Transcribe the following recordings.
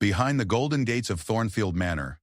Behind the golden gates of Thornfield Manor,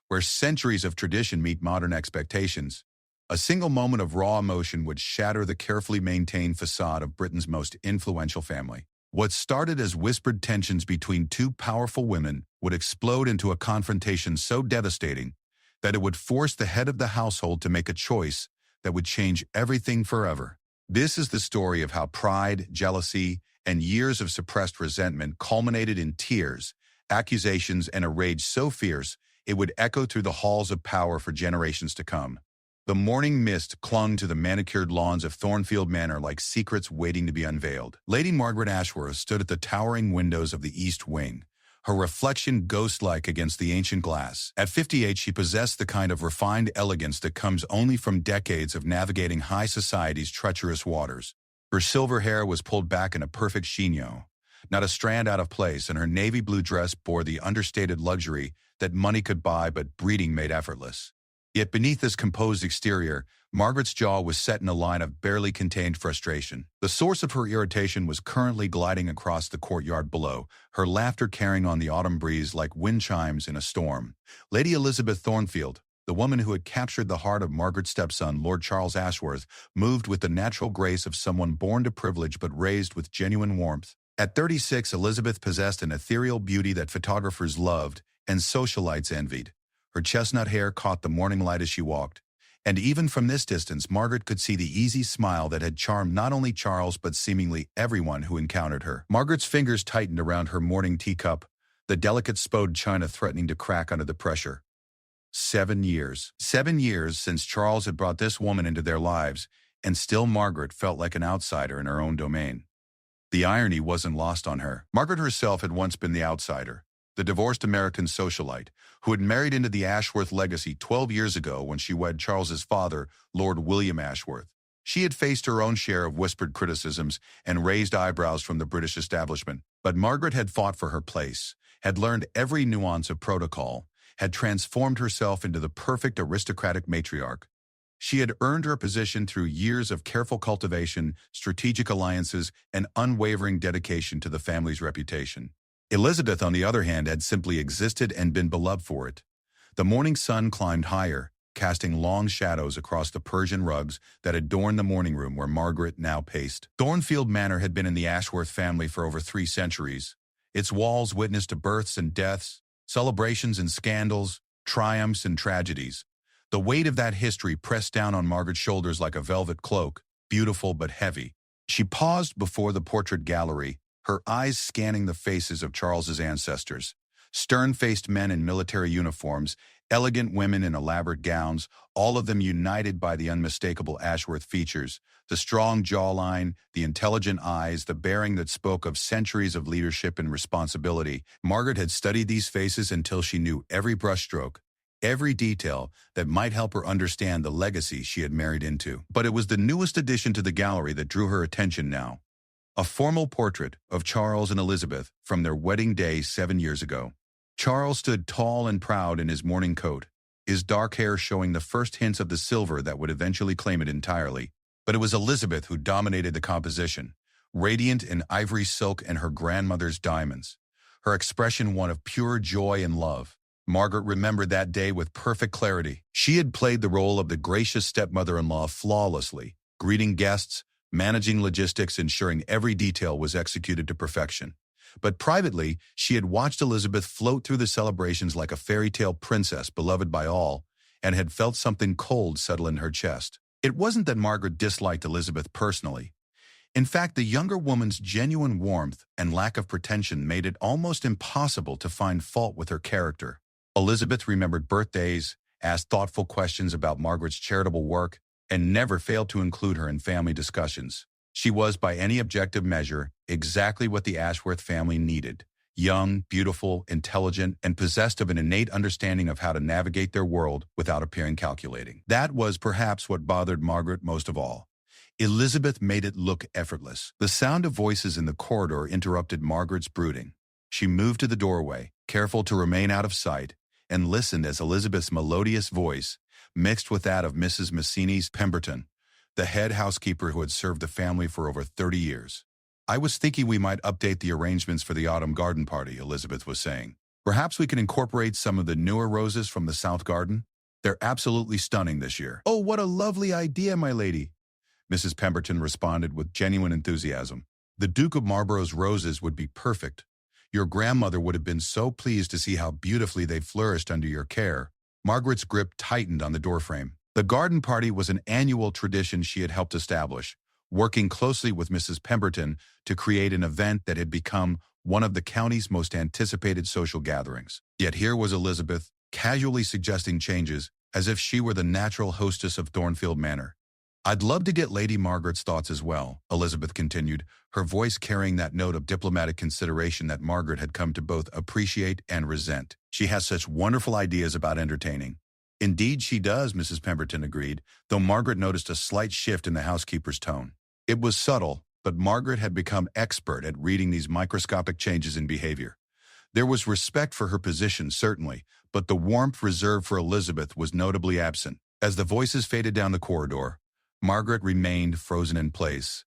where centuries of tradition meet modern expectations, a single moment of raw emotion would shatter the carefully maintained facade of Britain's most influential family. What started as whispered tensions between two powerful women would explode into a confrontation so devastating that it would force the head of the household to make a choice that would change everything forever. This is the story of how pride, jealousy, and years of suppressed resentment culminated in tears, accusations, and a rage so fierce it would echo through the halls of power for generations to come. The morning mist clung to the manicured lawns of Thornfield Manor like secrets waiting to be unveiled. Lady Margaret Ashworth stood at the towering windows of the East Wing, her reflection ghost-like against the ancient glass. At 58, she possessed the kind of refined elegance that comes only from decades of navigating high society's treacherous waters. Her silver hair was pulled back in a perfect chignon, not a strand out of place, and her navy blue dress bore the understated luxury that money could buy but breeding made effortless. Yet beneath this composed exterior, Margaret's jaw was set in a line of barely contained frustration. The source of her irritation was currently gliding across the courtyard below, her laughter carrying on the autumn breeze like wind chimes in a storm. Lady Elizabeth Thornfield, the woman who had captured the heart of Margaret's stepson, Lord Charles Ashworth, moved with the natural grace of someone born to privilege but raised with genuine warmth. At 36, Elizabeth possessed an ethereal beauty that photographers loved and socialites envied. Her chestnut hair caught the morning light as she walked, and even from this distance, Margaret could see the easy smile that had charmed not only Charles but seemingly everyone who encountered her. Margaret's fingers tightened around her morning teacup, the delicate spode china threatening to crack under the pressure. 7 years. 7 years since Charles had brought this woman into their lives, and still Margaret felt like an outsider in her own domain. The irony wasn't lost on her. Margaret herself had once been the outsider, the divorced American socialite, who had married into the Ashworth legacy 12 years ago when she wed Charles's father, Lord William Ashworth. She had faced her own share of whispered criticisms and raised eyebrows from the British establishment, but Margaret had fought for her place, had learned every nuance of protocol, had transformed herself into the perfect aristocratic matriarch. She had earned her position through years of careful cultivation, strategic alliances, and unwavering dedication to the family's reputation. Elizabeth, on the other hand, had simply existed and been beloved for it. The morning sun climbed higher, casting long shadows across the Persian rugs that adorned the morning room where Margaret now paced. Thornfield Manor had been in the Ashworth family for over 3 centuries. Its walls witnessed births and deaths, celebrations and scandals, triumphs and tragedies. The weight of that history pressed down on Margaret's shoulders like a velvet cloak, beautiful but heavy. She paused before the portrait gallery, her eyes scanning the faces of Charles's ancestors. Stern-faced men in military uniforms, elegant women in elaborate gowns, all of them united by the unmistakable Ashworth features, the strong jawline, the intelligent eyes, the bearing that spoke of centuries of leadership and responsibility. Margaret had studied these faces until she knew every brushstroke, every detail that might help her understand the legacy she had married into. But it was the newest addition to the gallery that drew her attention now. A formal portrait of Charles and Elizabeth from their wedding day 7 years ago. Charles stood tall and proud in his morning coat, his dark hair showing the first hints of the silver that would eventually claim it entirely. But it was Elizabeth who dominated the composition, radiant in ivory silk and her grandmother's diamonds, her expression one of pure joy and love. Margaret remembered that day with perfect clarity. She had played the role of the gracious stepmother-in-law flawlessly, greeting guests, managing logistics, ensuring every detail was executed to perfection. But privately, she had watched Elizabeth float through the celebrations like a fairy tale princess beloved by all, and had felt something cold settle in her chest. It wasn't that Margaret disliked Elizabeth personally. In fact, the younger woman's genuine warmth and lack of pretension made it almost impossible to find fault with her character. Elizabeth remembered birthdays, asked thoughtful questions about Margaret's charitable work, and never failed to include her in family discussions. She was, by any objective measure, exactly what the Ashworth family needed: young, beautiful, intelligent, and possessed of an innate understanding of how to navigate their world without appearing calculating. That was perhaps what bothered Margaret most of all. Elizabeth made it look effortless. The sound of voices in the corridor interrupted Margaret's brooding. She moved to the doorway, careful to remain out of sight, and listened as Elizabeth's melodious voice mixed with that of Mrs. Massini's Pemberton, the head housekeeper who had served the family for over 30 years. "I was thinking we might update the arrangements for the autumn garden party," Elizabeth was saying. Perhaps we can incorporate some of the newer roses from the South Garden? They're absolutely stunning this year. Oh, what a lovely idea, my lady, Mrs. Pemberton responded with genuine enthusiasm. The Duke of Marlborough's roses would be perfect. Your grandmother would have been so pleased to see how beautifully they flourished under your care. Margaret's grip tightened on the doorframe. The garden party was an annual tradition she had helped establish, working closely with Mrs. Pemberton to create an event that had become one of the county's most anticipated social gatherings. Yet here was Elizabeth, casually suggesting changes, as if she were the natural hostess of Thornfield Manor. I'd love to get Lady Margaret's thoughts as well, Elizabeth continued, her voice carrying that note of diplomatic consideration that Margaret had come to both appreciate and resent. She has such wonderful ideas about entertaining. Indeed she does, Mrs. Pemberton agreed, though Margaret noticed a slight shift in the housekeeper's tone. It was subtle, but Margaret had become expert at reading these microscopic changes in behavior. There was respect for her position, certainly, but the warmth reserved for Elizabeth was notably absent. As the voices faded down the corridor, Margaret remained frozen in place,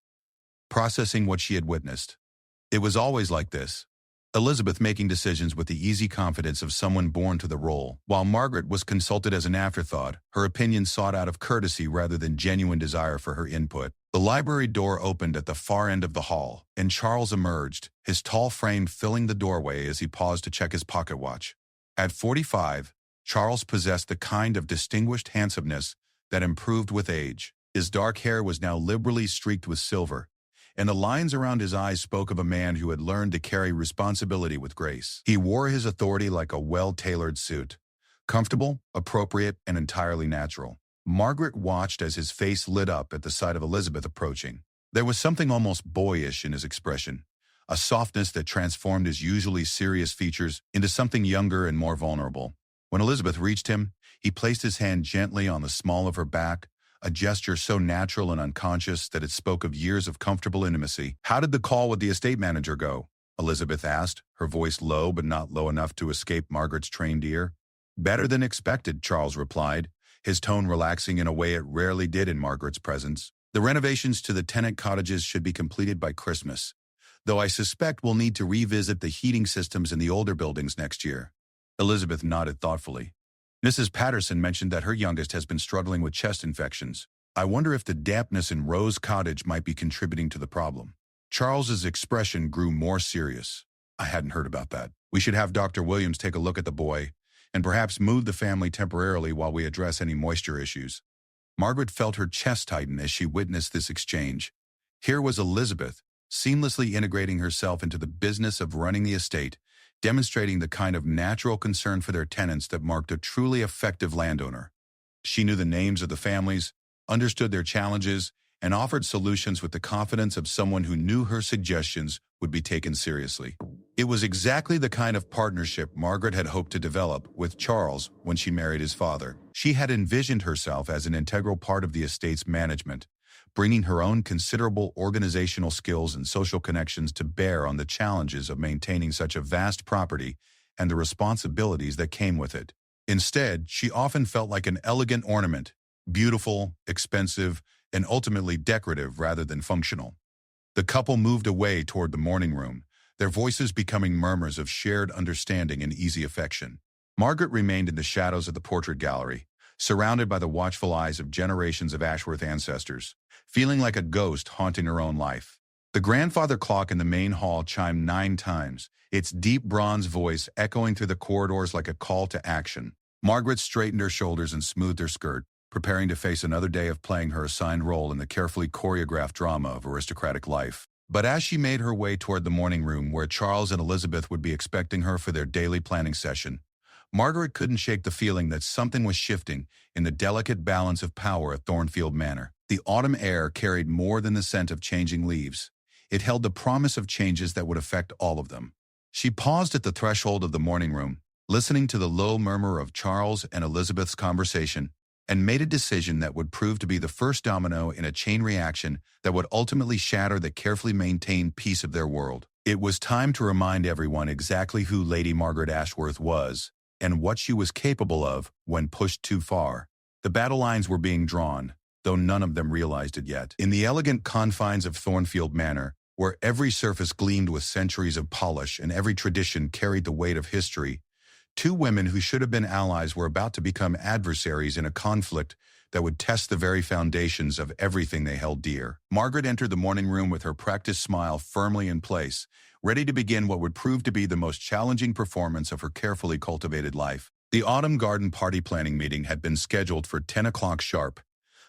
processing what she had witnessed. It was always like this. Elizabeth making decisions with the easy confidence of someone born to the role, while Margaret was consulted as an afterthought, her opinion sought out of courtesy rather than genuine desire for her input. The library door opened at the far end of the hall, and Charles emerged, his tall frame filling the doorway as he paused to check his pocket watch. At 45, Charles possessed the kind of distinguished handsomeness that improved with age. His dark hair was now liberally streaked with silver, and the lines around his eyes spoke of a man who had learned to carry responsibility with grace. He wore his authority like a well-tailored suit, comfortable, appropriate, and entirely natural. Margaret watched as his face lit up at the sight of Elizabeth approaching. There was something almost boyish in his expression, a softness that transformed his usually serious features into something younger and more vulnerable. When Elizabeth reached him, he placed his hand gently on the small of her back, a gesture so natural and unconscious that it spoke of years of comfortable intimacy. "How did the call with the estate manager go?" Elizabeth asked, her voice low but not low enough to escape Margaret's trained ear. "Better than expected," Charles replied, his tone relaxing in a way it rarely did in Margaret's presence. "The renovations to the tenant cottages should be completed by Christmas, though I suspect we'll need to revisit the heating systems in the older buildings next year." Elizabeth nodded thoughtfully. Mrs. Patterson mentioned that her youngest has been struggling with chest infections. "I wonder if the dampness in Rose Cottage might be contributing to the problem." Charles's expression grew more serious. "I hadn't heard about that. We should have Dr. Williams take a look at the boy, and perhaps move the family temporarily while we address any moisture issues." Margaret felt her chest tighten as she witnessed this exchange. Here was Elizabeth, seamlessly integrating herself into the business of running the estate, demonstrating the kind of natural concern for their tenants that marked a truly effective landowner. She knew the names of the families, understood their challenges, and offered solutions with the confidence of someone who knew her suggestions would be taken seriously. It was exactly the kind of partnership Margaret had hoped to develop with Charles when she married his father. She had envisioned herself as an integral part of the estate's management, bringing her own considerable organizational skills and social connections to bear on the challenges of maintaining such a vast property and the responsibilities that came with it. Instead, she often felt like an elegant ornament, beautiful, expensive, and ultimately decorative rather than functional. The couple moved away toward the morning room, their voices becoming murmurs of shared understanding and easy affection. Margaret remained in the shadows of the portrait gallery, surrounded by the watchful eyes of generations of Ashworth ancestors, feeling like a ghost haunting her own life. The grandfather clock in the main hall chimed 9 times, its deep bronze voice echoing through the corridors like a call to action. Margaret straightened her shoulders and smoothed her skirt, preparing to face another day of playing her assigned role in the carefully choreographed drama of aristocratic life. But as she made her way toward the morning room where Charles and Elizabeth would be expecting her for their daily planning session, Margaret couldn't shake the feeling that something was shifting in the delicate balance of power at Thornfield Manor. The autumn air carried more than the scent of changing leaves. It held the promise of changes that would affect all of them. She paused at the threshold of the morning room, listening to the low murmur of Charles and Elizabeth's conversation, and made a decision that would prove to be the first domino in a chain reaction that would ultimately shatter the carefully maintained peace of their world. It was time to remind everyone exactly who Lady Margaret Ashworth was, and what she was capable of when pushed too far. The battle lines were being drawn, though none of them realized it yet. In the elegant confines of Thornfield Manor, where every surface gleamed with centuries of polish and every tradition carried the weight of history, Two women who should have been allies were about to become adversaries in a conflict that would test the very foundations of everything they held dear. Margaret entered the morning room with her practiced smile firmly in place, ready to begin what would prove to be the most challenging performance of her carefully cultivated life. The autumn garden party planning meeting had been scheduled for 10 o'clock sharp,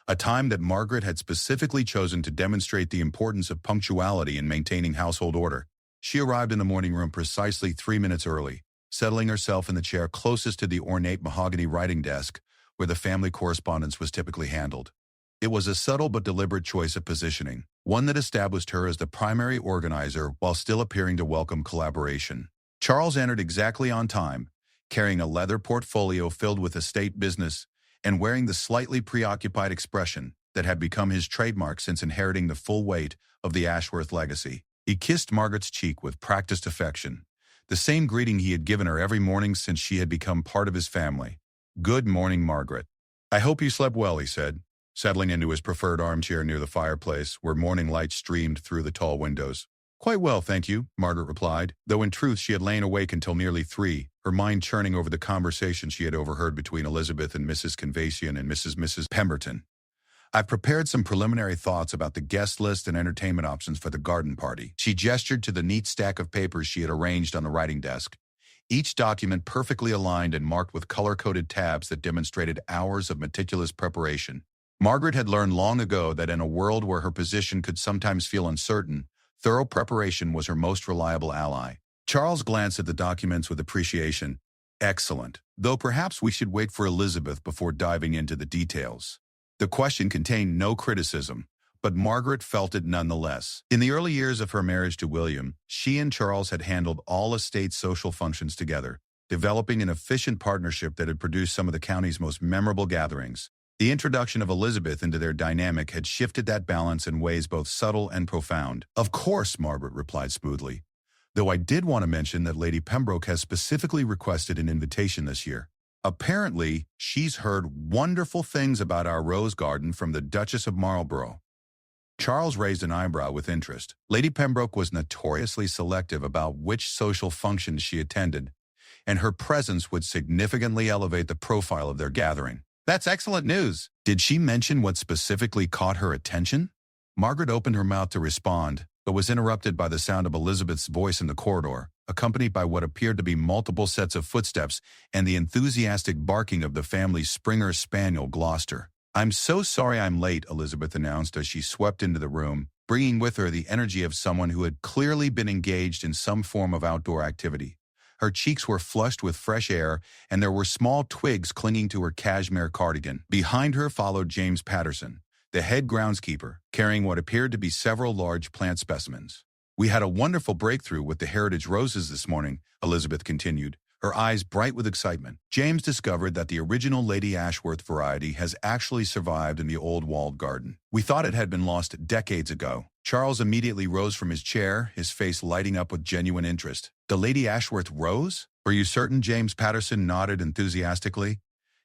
a time that Margaret had specifically chosen to demonstrate the importance of punctuality in maintaining household order. She arrived in the morning room precisely 3 minutes early, settling herself in the chair closest to the ornate mahogany writing desk where the family correspondence was typically handled. It was a subtle but deliberate choice of positioning, one that established her as the primary organizer while still appearing to welcome collaboration. Charles entered exactly on time, carrying a leather portfolio filled with estate business and wearing the slightly preoccupied expression that had become his trademark since inheriting the full weight of the Ashworth legacy. He kissed Margaret's cheek with practiced affection, the same greeting he had given her every morning since she had become part of his family. "Good morning, Margaret. I hope you slept well," he said, settling into his preferred armchair near the fireplace where morning light streamed through the tall windows. "Quite well, thank you," Margaret replied, though in truth she had lain awake until nearly 3, her mind churning over the conversation she had overheard between Elizabeth and Mrs. Convasian and Mrs. Pemberton. "I've prepared some preliminary thoughts about the guest list and entertainment options for the garden party." She gestured to the neat stack of papers she had arranged on the writing desk, each document perfectly aligned and marked with color-coded tabs that demonstrated hours of meticulous preparation. Margaret had learned long ago that in a world where her position could sometimes feel uncertain, thorough preparation was her most reliable ally. Charles glanced at the documents with appreciation. "Excellent, though perhaps we should wait for Elizabeth before diving into the details." The question contained no criticism, but Margaret felt it nonetheless. In the early years of her marriage to William, she and Charles had handled all estate social functions together, developing an efficient partnership that had produced some of the county's most memorable gatherings. The introduction of Elizabeth into their dynamic had shifted that balance in ways both subtle and profound. "Of course," Margaret replied smoothly, "though I did want to mention that Lady Pembroke has specifically requested an invitation this year. Apparently, she's heard wonderful things about our rose garden from the Duchess of Marlborough." Charles raised an eyebrow with interest. Lady Pembroke was notoriously selective about which social functions she attended, and her presence would significantly elevate the profile of their gathering. "That's excellent news. Did she mention what specifically caught her attention?" Margaret opened her mouth to respond, but was interrupted by the sound of Elizabeth's voice in the corridor, accompanied by what appeared to be multiple sets of footsteps and the enthusiastic barking of the family's Springer Spaniel Gloucester. "I'm so sorry I'm late," Elizabeth announced as she swept into the room, bringing with her the energy of someone who had clearly been engaged in some form of outdoor activity. Her cheeks were flushed with fresh air, and there were small twigs clinging to her cashmere cardigan. Behind her followed James Patterson, the head groundskeeper, carrying what appeared to be several large plant specimens. "We had a wonderful breakthrough with the heritage roses this morning," Elizabeth continued, her eyes bright with excitement. "James discovered that the original Lady Ashworth variety has actually survived in the old walled garden. We thought it had been lost decades ago." Charles immediately rose from his chair, his face lighting up with genuine interest. "The Lady Ashworth rose? Are you certain?" James Patterson nodded enthusiastically,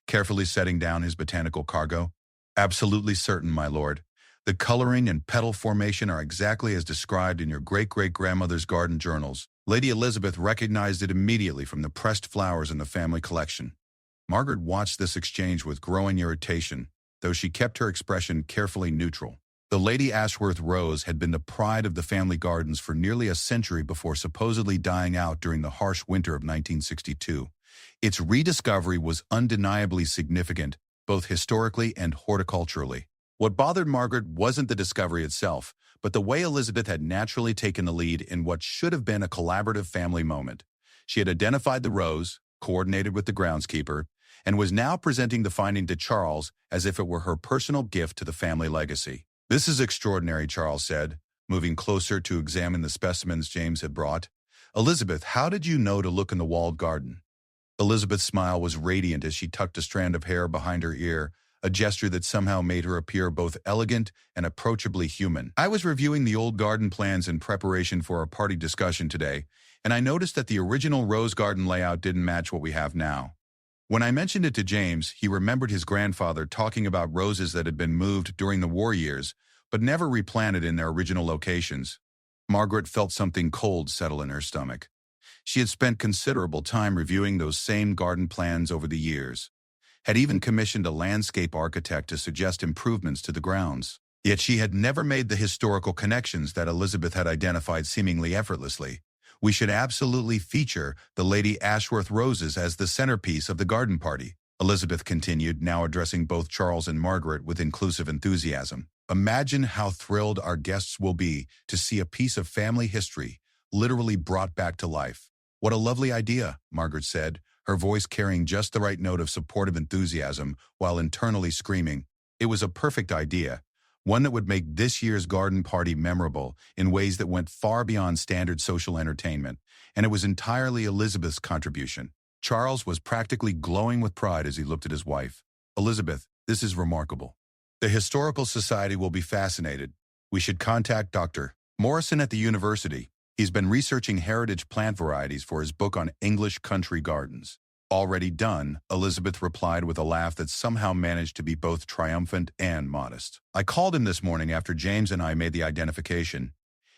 carefully setting down his botanical cargo. "Absolutely certain, my lord. The coloring and petal formation are exactly as described in your great-great-grandmother's garden journals." Lady Elizabeth recognized it immediately from the pressed flowers in the family collection. Margaret watched this exchange with growing irritation, though she kept her expression carefully neutral. The Lady Ashworth rose had been the pride of the family gardens for nearly a century before supposedly dying out during the harsh winter of 1962. Its rediscovery was undeniably significant, both historically and horticulturally. What bothered Margaret wasn't the discovery itself, but the way Elizabeth had naturally taken the lead in what should have been a collaborative family moment. She had identified the rose, coordinated with the groundskeeper, and was now presenting the finding to Charles as if it were her personal gift to the family legacy. "This is extraordinary," Charles said, moving closer to examine the specimens James had brought. "Elizabeth, how did you know to look in the walled garden?" Elizabeth's smile was radiant as she tucked a strand of hair behind her ear, a gesture that somehow made her appear both elegant and approachably human. "I was reviewing the old garden plans in preparation for our party discussion today, and I noticed that the original rose garden layout didn't match what we have now. When I mentioned it to James, he remembered his grandfather talking about roses that had been moved during the war years, but never replanted in their original locations." Margaret felt something cold settle in her stomach. She had spent considerable time reviewing those same garden plans over the years, had even commissioned a landscape architect to suggest improvements to the grounds. Yet she had never made the historical connections that Elizabeth had identified seemingly effortlessly. We should absolutely feature the Lady Ashworth roses as the centerpiece of the garden party, Elizabeth continued, now addressing both Charles and Margaret with inclusive enthusiasm. Imagine how thrilled our guests will be to see a piece of family history literally brought back to life. What a lovely idea, Margaret said, her voice carrying just the right note of supportive enthusiasm while internally screaming. It was a perfect idea, one that would make this year's garden party memorable in ways that went far beyond standard social entertainment, and it was entirely Elizabeth's contribution. Charles was practically glowing with pride as he looked at his wife. Elizabeth, this is remarkable. The Historical Society will be fascinated. We should contact Dr. Morrison at the university. He's been researching heritage plant varieties for his book on English country gardens. Already done, Elizabeth replied with a laugh that somehow managed to be both triumphant and modest. I called him this morning after James and I made the identification.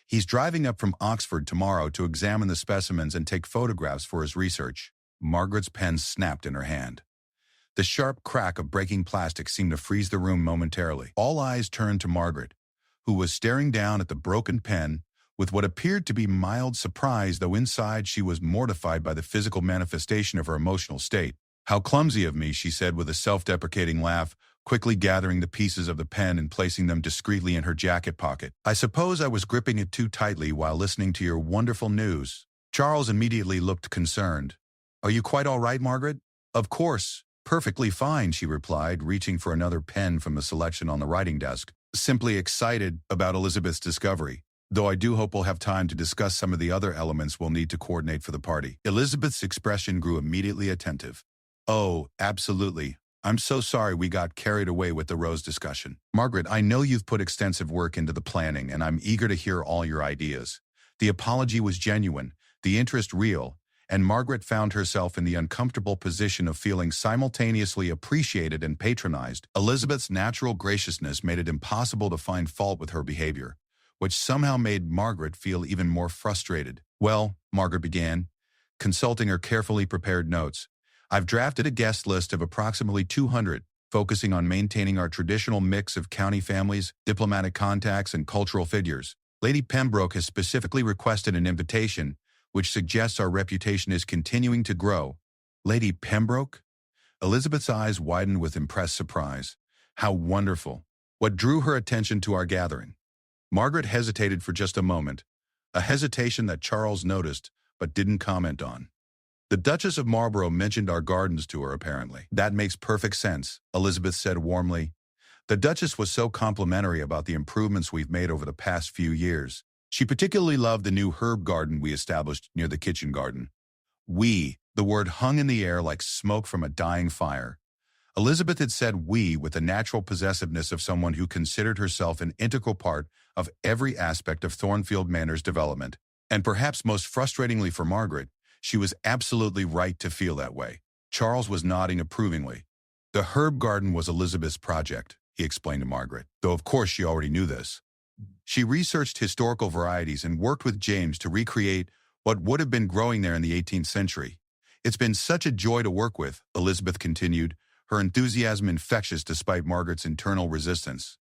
He's driving up from Oxford tomorrow to examine the specimens and take photographs for his research. Margaret's pen snapped in her hand. The sharp crack of breaking plastic seemed to freeze the room momentarily. All eyes turned to Margaret, who was staring down at the broken pen with what appeared to be mild surprise, though inside she was mortified by the physical manifestation of her emotional state. How clumsy of me, she said with a self-deprecating laugh, quickly gathering the pieces of the pen and placing them discreetly in her jacket pocket. I suppose I was gripping it too tightly while listening to your wonderful news. Charles immediately looked concerned. Are you quite all right, Margaret? Of course, perfectly fine, she replied, reaching for another pen from the selection on the writing desk. Simply excited about Elizabeth's discovery, though I do hope we'll have time to discuss some of the other elements we'll need to coordinate for the party. Elizabeth's expression grew immediately attentive. Oh, absolutely. I'm so sorry we got carried away with the rose discussion. Margaret, I know you've put extensive work into the planning, and I'm eager to hear all your ideas. The apology was genuine, the interest real, and Margaret found herself in the uncomfortable position of feeling simultaneously appreciated and patronized. Elizabeth's natural graciousness made it impossible to find fault with her behavior, which somehow made Margaret feel even more frustrated. Well, Margaret began, consulting her carefully prepared notes, I've drafted a guest list of approximately 200, focusing on maintaining our traditional mix of county families, diplomatic contacts, and cultural figures. Lady Pembroke has specifically requested an invitation, which suggests our reputation is continuing to grow. Lady Pembroke? Elizabeth's eyes widened with impressed surprise. How wonderful. What drew her attention to our gathering? Margaret hesitated for just a moment, a hesitation that Charles noticed but didn't comment on. The Duchess of Marlborough mentioned our gardens to her, apparently. That makes perfect sense, Elizabeth said warmly. The Duchess was so complimentary about the improvements we've made over the past few years. She particularly loved the new herb garden we established near the kitchen garden. The word hung in the air like smoke from a dying fire. Elizabeth had said we with the natural possessiveness of someone who considered herself an integral part of every aspect of Thornfield Manor's development. And perhaps most frustratingly for Margaret, she was absolutely right to feel that way. Charles was nodding approvingly. The herb garden was Elizabeth's project, he explained to Margaret, though of course she already knew this. She researched historical varieties and worked with James to recreate what would have been growing there in the 18th century. It's been such a joy to work with, Elizabeth continued, her enthusiasm infectious despite Margaret's internal resistance.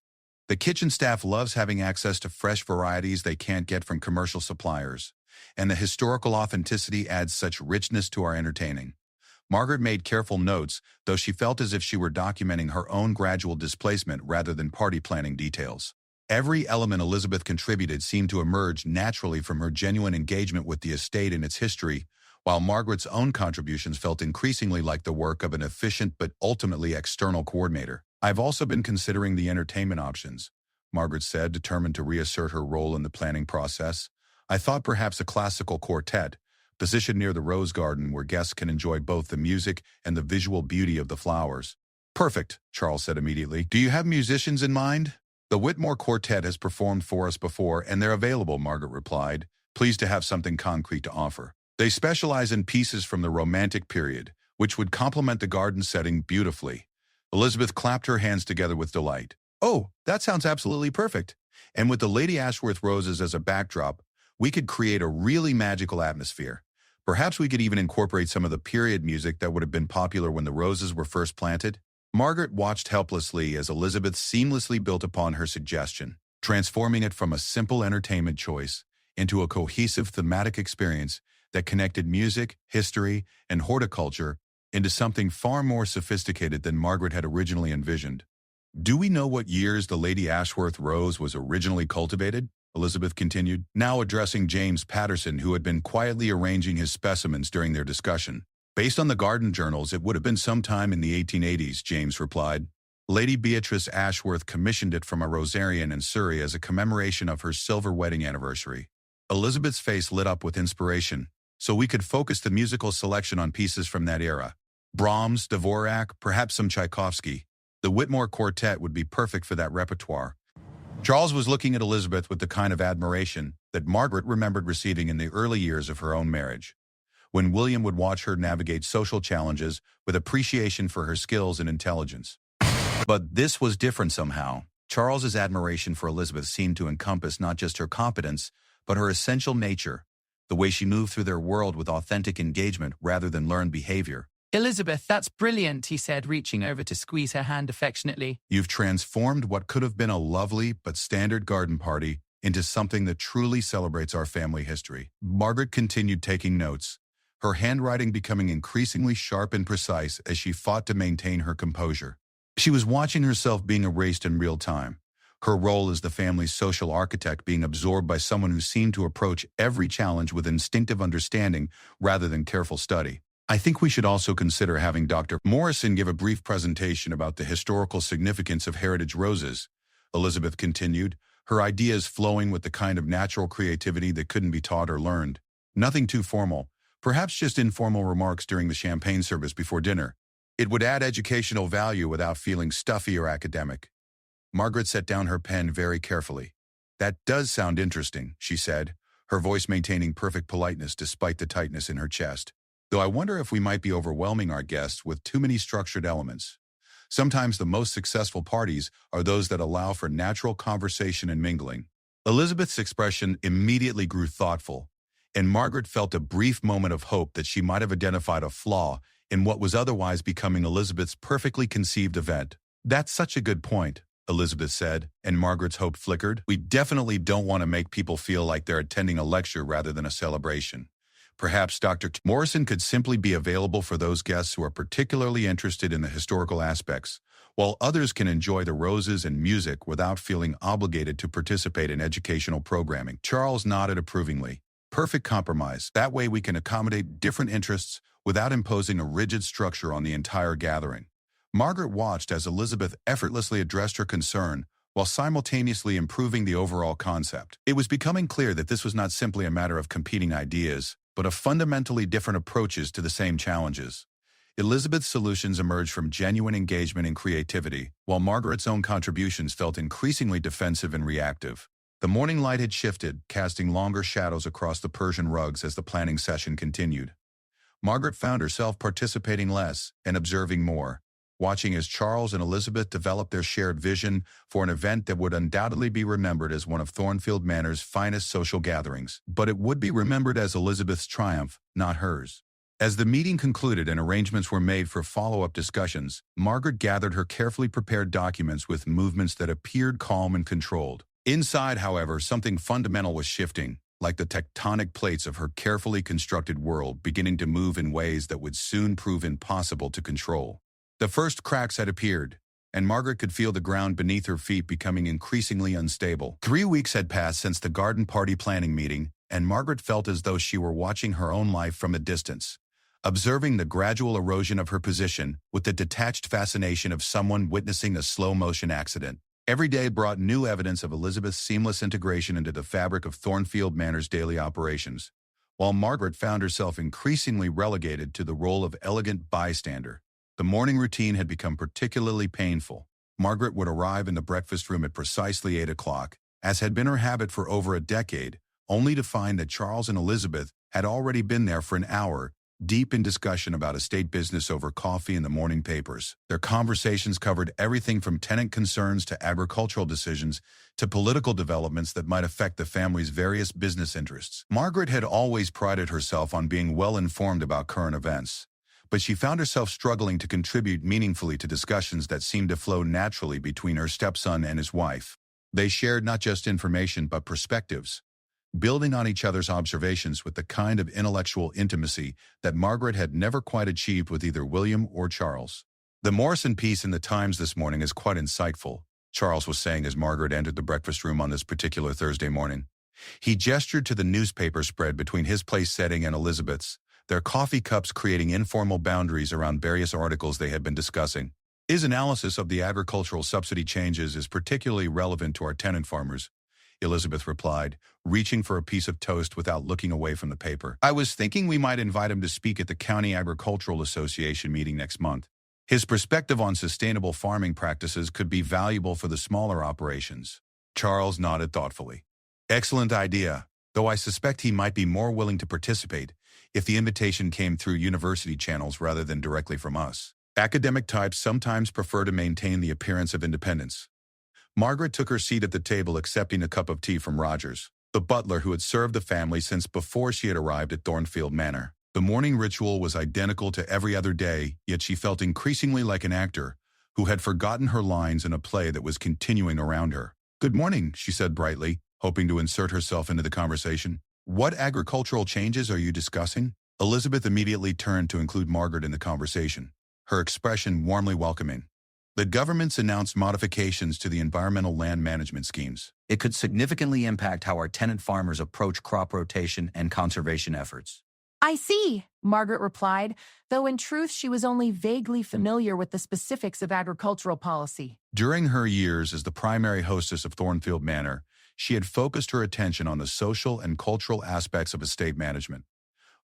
The kitchen staff loves having access to fresh varieties they can't get from commercial suppliers, and the historical authenticity adds such richness to our entertaining. Margaret made careful notes, though she felt as if she were documenting her own gradual displacement rather than party planning details. Every element Elizabeth contributed seemed to emerge naturally from her genuine engagement with the estate and its history, while Margaret's own contributions felt increasingly like the work of an efficient but ultimately external coordinator. I've also been considering the entertainment options, Margaret said, determined to reassert her role in the planning process. I thought perhaps a classical quartet, positioned near the rose garden where guests can enjoy both the music and the visual beauty of the flowers. Perfect, Charles said immediately. Do you have musicians in mind? The Whitmore Quartet has performed for us before, and they're available, Margaret replied, pleased to have something concrete to offer. They specialize in pieces from the Romantic period, which would complement the garden setting beautifully. Elizabeth clapped her hands together with delight. Oh, that sounds absolutely perfect. And with the Lady Ashworth roses as a backdrop, we could create a really magical atmosphere. Perhaps we could even incorporate some of the period music that would have been popular when the roses were first planted. Margaret watched helplessly as Elizabeth seamlessly built upon her suggestion, transforming it from a simple entertainment choice into a cohesive thematic experience that connected music, history, and horticulture into something far more sophisticated than Margaret had originally envisioned. Do we know what years the Lady Ashworth rose was originally cultivated? Elizabeth continued, now addressing James Patterson, who had been quietly arranging his specimens during their discussion. Based on the garden journals, it would have been sometime in the 1880s, James replied. Lady Beatrice Ashworth commissioned it from a rosarian in Surrey as a commemoration of her silver wedding anniversary. Elizabeth's face lit up with inspiration, so we could focus the musical selection on pieces from that era. Brahms, Dvorak, perhaps some Tchaikovsky. The Whitmore Quartet would be perfect for that repertoire. Charles was looking at Elizabeth with the kind of admiration that Margaret remembered receiving in the early years of her own marriage, when William would watch her navigate social challenges with appreciation for her skills and intelligence. But this was different somehow. Charles's admiration for Elizabeth seemed to encompass not just her competence, but her essential nature, the way she moved through their world with authentic engagement rather than learned behavior. Elizabeth, that's brilliant, he said, reaching over to squeeze her hand affectionately. You've transformed what could have been a lovely but standard garden party into something that truly celebrates our family history. Margaret continued taking notes, her handwriting becoming increasingly sharp and precise as she fought to maintain her composure. She was watching herself being erased in real time, her role as the family's social architect being absorbed by someone who seemed to approach every challenge with instinctive understanding rather than careful study. I think we should also consider having Dr. Morrison give a brief presentation about the historical significance of heritage roses, Elizabeth continued, her ideas flowing with the kind of natural creativity that couldn't be taught or learned. Nothing too formal, perhaps just informal remarks during the champagne service before dinner. It would add educational value without feeling stuffy or academic. Margaret set down her pen very carefully. That does sound interesting, she said, her voice maintaining perfect politeness despite the tightness in her chest. Though I wonder if we might be overwhelming our guests with too many structured elements. Sometimes the most successful parties are those that allow for natural conversation and mingling. Elizabeth's expression immediately grew thoughtful, and Margaret felt a brief moment of hope that she might have identified a flaw in what was otherwise becoming Elizabeth's perfectly conceived event. That's such a good point, Elizabeth said, and Margaret's hope flickered. We definitely don't want to make people feel like they're attending a lecture rather than a celebration. Perhaps Dr. Morrison could simply be available for those guests who are particularly interested in the historical aspects, while others can enjoy the roses and music without feeling obligated to participate in educational programming. Charles nodded approvingly. Perfect compromise. That way we can accommodate different interests without imposing a rigid structure on the entire gathering. Margaret watched as Elizabeth effortlessly addressed her concern while simultaneously improving the overall concept. It was becoming clear that this was not simply a matter of competing ideas, but of fundamentally different approaches to the same challenges. Elizabeth's solutions emerged from genuine engagement and creativity, while Margaret's own contributions felt increasingly defensive and reactive. The morning light had shifted, casting longer shadows across the Persian rugs as the planning session continued. Margaret found herself participating less and observing more, watching as Charles and Elizabeth developed their shared vision for an event that would undoubtedly be remembered as one of Thornfield Manor's finest social gatherings. But it would be remembered as Elizabeth's triumph, not hers. As the meeting concluded and arrangements were made for follow-up discussions, Margaret gathered her carefully prepared documents with movements that appeared calm and controlled. Inside, however, something fundamental was shifting, like the tectonic plates of her carefully constructed world beginning to move in ways that would soon prove impossible to control. The first cracks had appeared, and Margaret could feel the ground beneath her feet becoming increasingly unstable. 3 weeks had passed since the garden party planning meeting, and Margaret felt as though she were watching her own life from a distance, observing the gradual erosion of her position with the detached fascination of someone witnessing a slow-motion accident. Every day brought new evidence of Elizabeth's seamless integration into the fabric of Thornfield Manor's daily operations, while Margaret found herself increasingly relegated to the role of elegant bystander. The morning routine had become particularly painful. Margaret would arrive in the breakfast room at precisely 8 o'clock, as had been her habit for over a decade, only to find that Charles and Elizabeth had already been there for an hour, deep in discussion about estate business over coffee in the morning papers. Their conversations covered everything from tenant concerns to agricultural decisions to political developments that might affect the family's various business interests. Margaret had always prided herself on being well informed about current events, but she found herself struggling to contribute meaningfully to discussions that seemed to flow naturally between her stepson and his wife. They shared not just information but perspectives, building on each other's observations with the kind of intellectual intimacy that Margaret had never quite achieved with either William or Charles. "The Morrison piece in the Times this morning is quite insightful," Charles was saying as Margaret entered the breakfast room on this particular Thursday morning. He gestured to the newspaper spread between his place setting and Elizabeth's, their coffee cups creating informal boundaries around various articles they had been discussing. "His analysis of the agricultural subsidy changes is particularly relevant to our tenant farmers," Elizabeth replied, reaching for a piece of toast without looking away from the paper. "I was thinking we might invite him to speak at the County Agricultural Association meeting next month. His perspective on sustainable farming practices could be valuable for the smaller operations." Charles nodded thoughtfully. "Excellent idea, though I suspect he might be more willing to participate if the invitation came through university channels rather than directly from us. Academic types sometimes prefer to maintain the appearance of independence." Margaret took her seat at the table, accepting a cup of tea from Rogers, the butler who had served the family since before she had arrived at Thornfield Manor. The morning ritual was identical to every other day, yet she felt increasingly like an actor who had forgotten her lines in a play that was continuing around her. "Good morning," she said brightly, hoping to insert herself into the conversation. "What agricultural changes are you discussing?" Elizabeth immediately turned to include Margaret in the conversation, her expression warmly welcoming. "The government's announced modifications to the environmental land management schemes. It could significantly impact how our tenant farmers approach crop rotation and conservation efforts." "I see," Margaret replied, though in truth she was only vaguely familiar with the specifics of agricultural policy. During her years as the primary hostess of Thornfield Manor, she had focused her attention on the social and cultural aspects of estate management,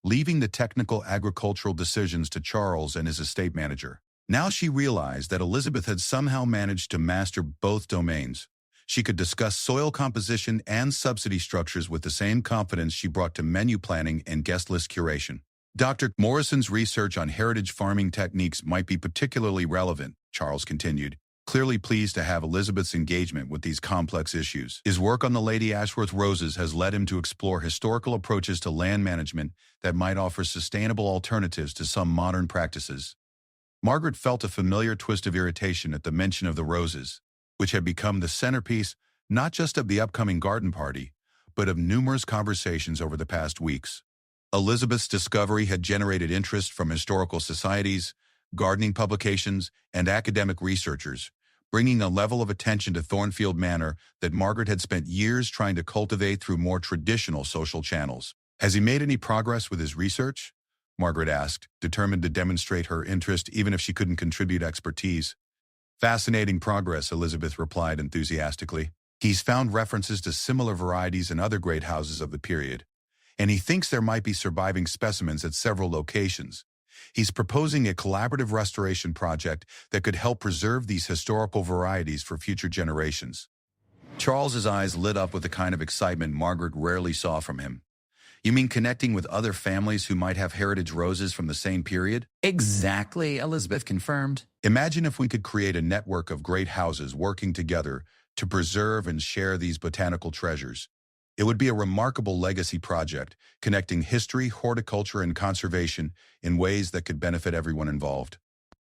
leaving the technical agricultural decisions to Charles and his estate manager. Now she realized that Elizabeth had somehow managed to master both domains. She could discuss soil composition and subsidy structures with the same confidence she brought to menu planning and guest list curation. "Dr. Morrison's research on heritage farming techniques might be particularly relevant," Charles continued, clearly pleased to have Elizabeth's engagement with these complex issues. "His work on the Lady Ashworth roses has led him to explore historical approaches to land management that might offer sustainable alternatives to some modern practices." Margaret felt a familiar twist of irritation at the mention of the roses, which had become the centerpiece not just of the upcoming garden party, but of numerous conversations over the past weeks. Elizabeth's discovery had generated interest from historical societies, gardening publications, and academic researchers, bringing a level of attention to Thornfield Manor that Margaret had spent years trying to cultivate through more traditional social channels. "Has he made any progress with his research?" Margaret asked, determined to demonstrate her interest even if she couldn't contribute expertise. "Fascinating progress," Elizabeth replied enthusiastically. "He's found references to similar varieties in other great houses of the period, and he thinks there might be surviving specimens at several locations. He's proposing a collaborative restoration project that could help preserve these historical varieties for future generations." Charles's eyes lit up with the kind of excitement Margaret rarely saw from him. "You mean connecting with other families who might have heritage roses from the same period?" "Exactly," Elizabeth confirmed. "Imagine if we could create a network of great houses working together to preserve and share these botanical treasures. It would be a remarkable legacy project, connecting history, horticulture, and conservation in ways that could benefit everyone involved."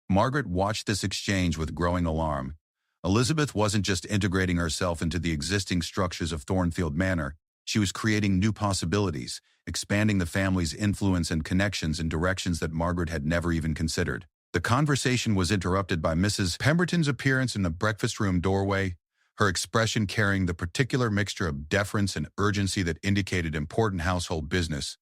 Margaret watched this exchange with growing alarm. Elizabeth wasn't just integrating herself into the existing structures of Thornfield Manor. She was creating new possibilities, expanding the family's influence and connections in directions that Margaret had never even considered. The conversation was interrupted by Mrs. Pemberton's appearance in the breakfast room doorway, her expression carrying the particular mixture of deference and urgency that indicated important household business.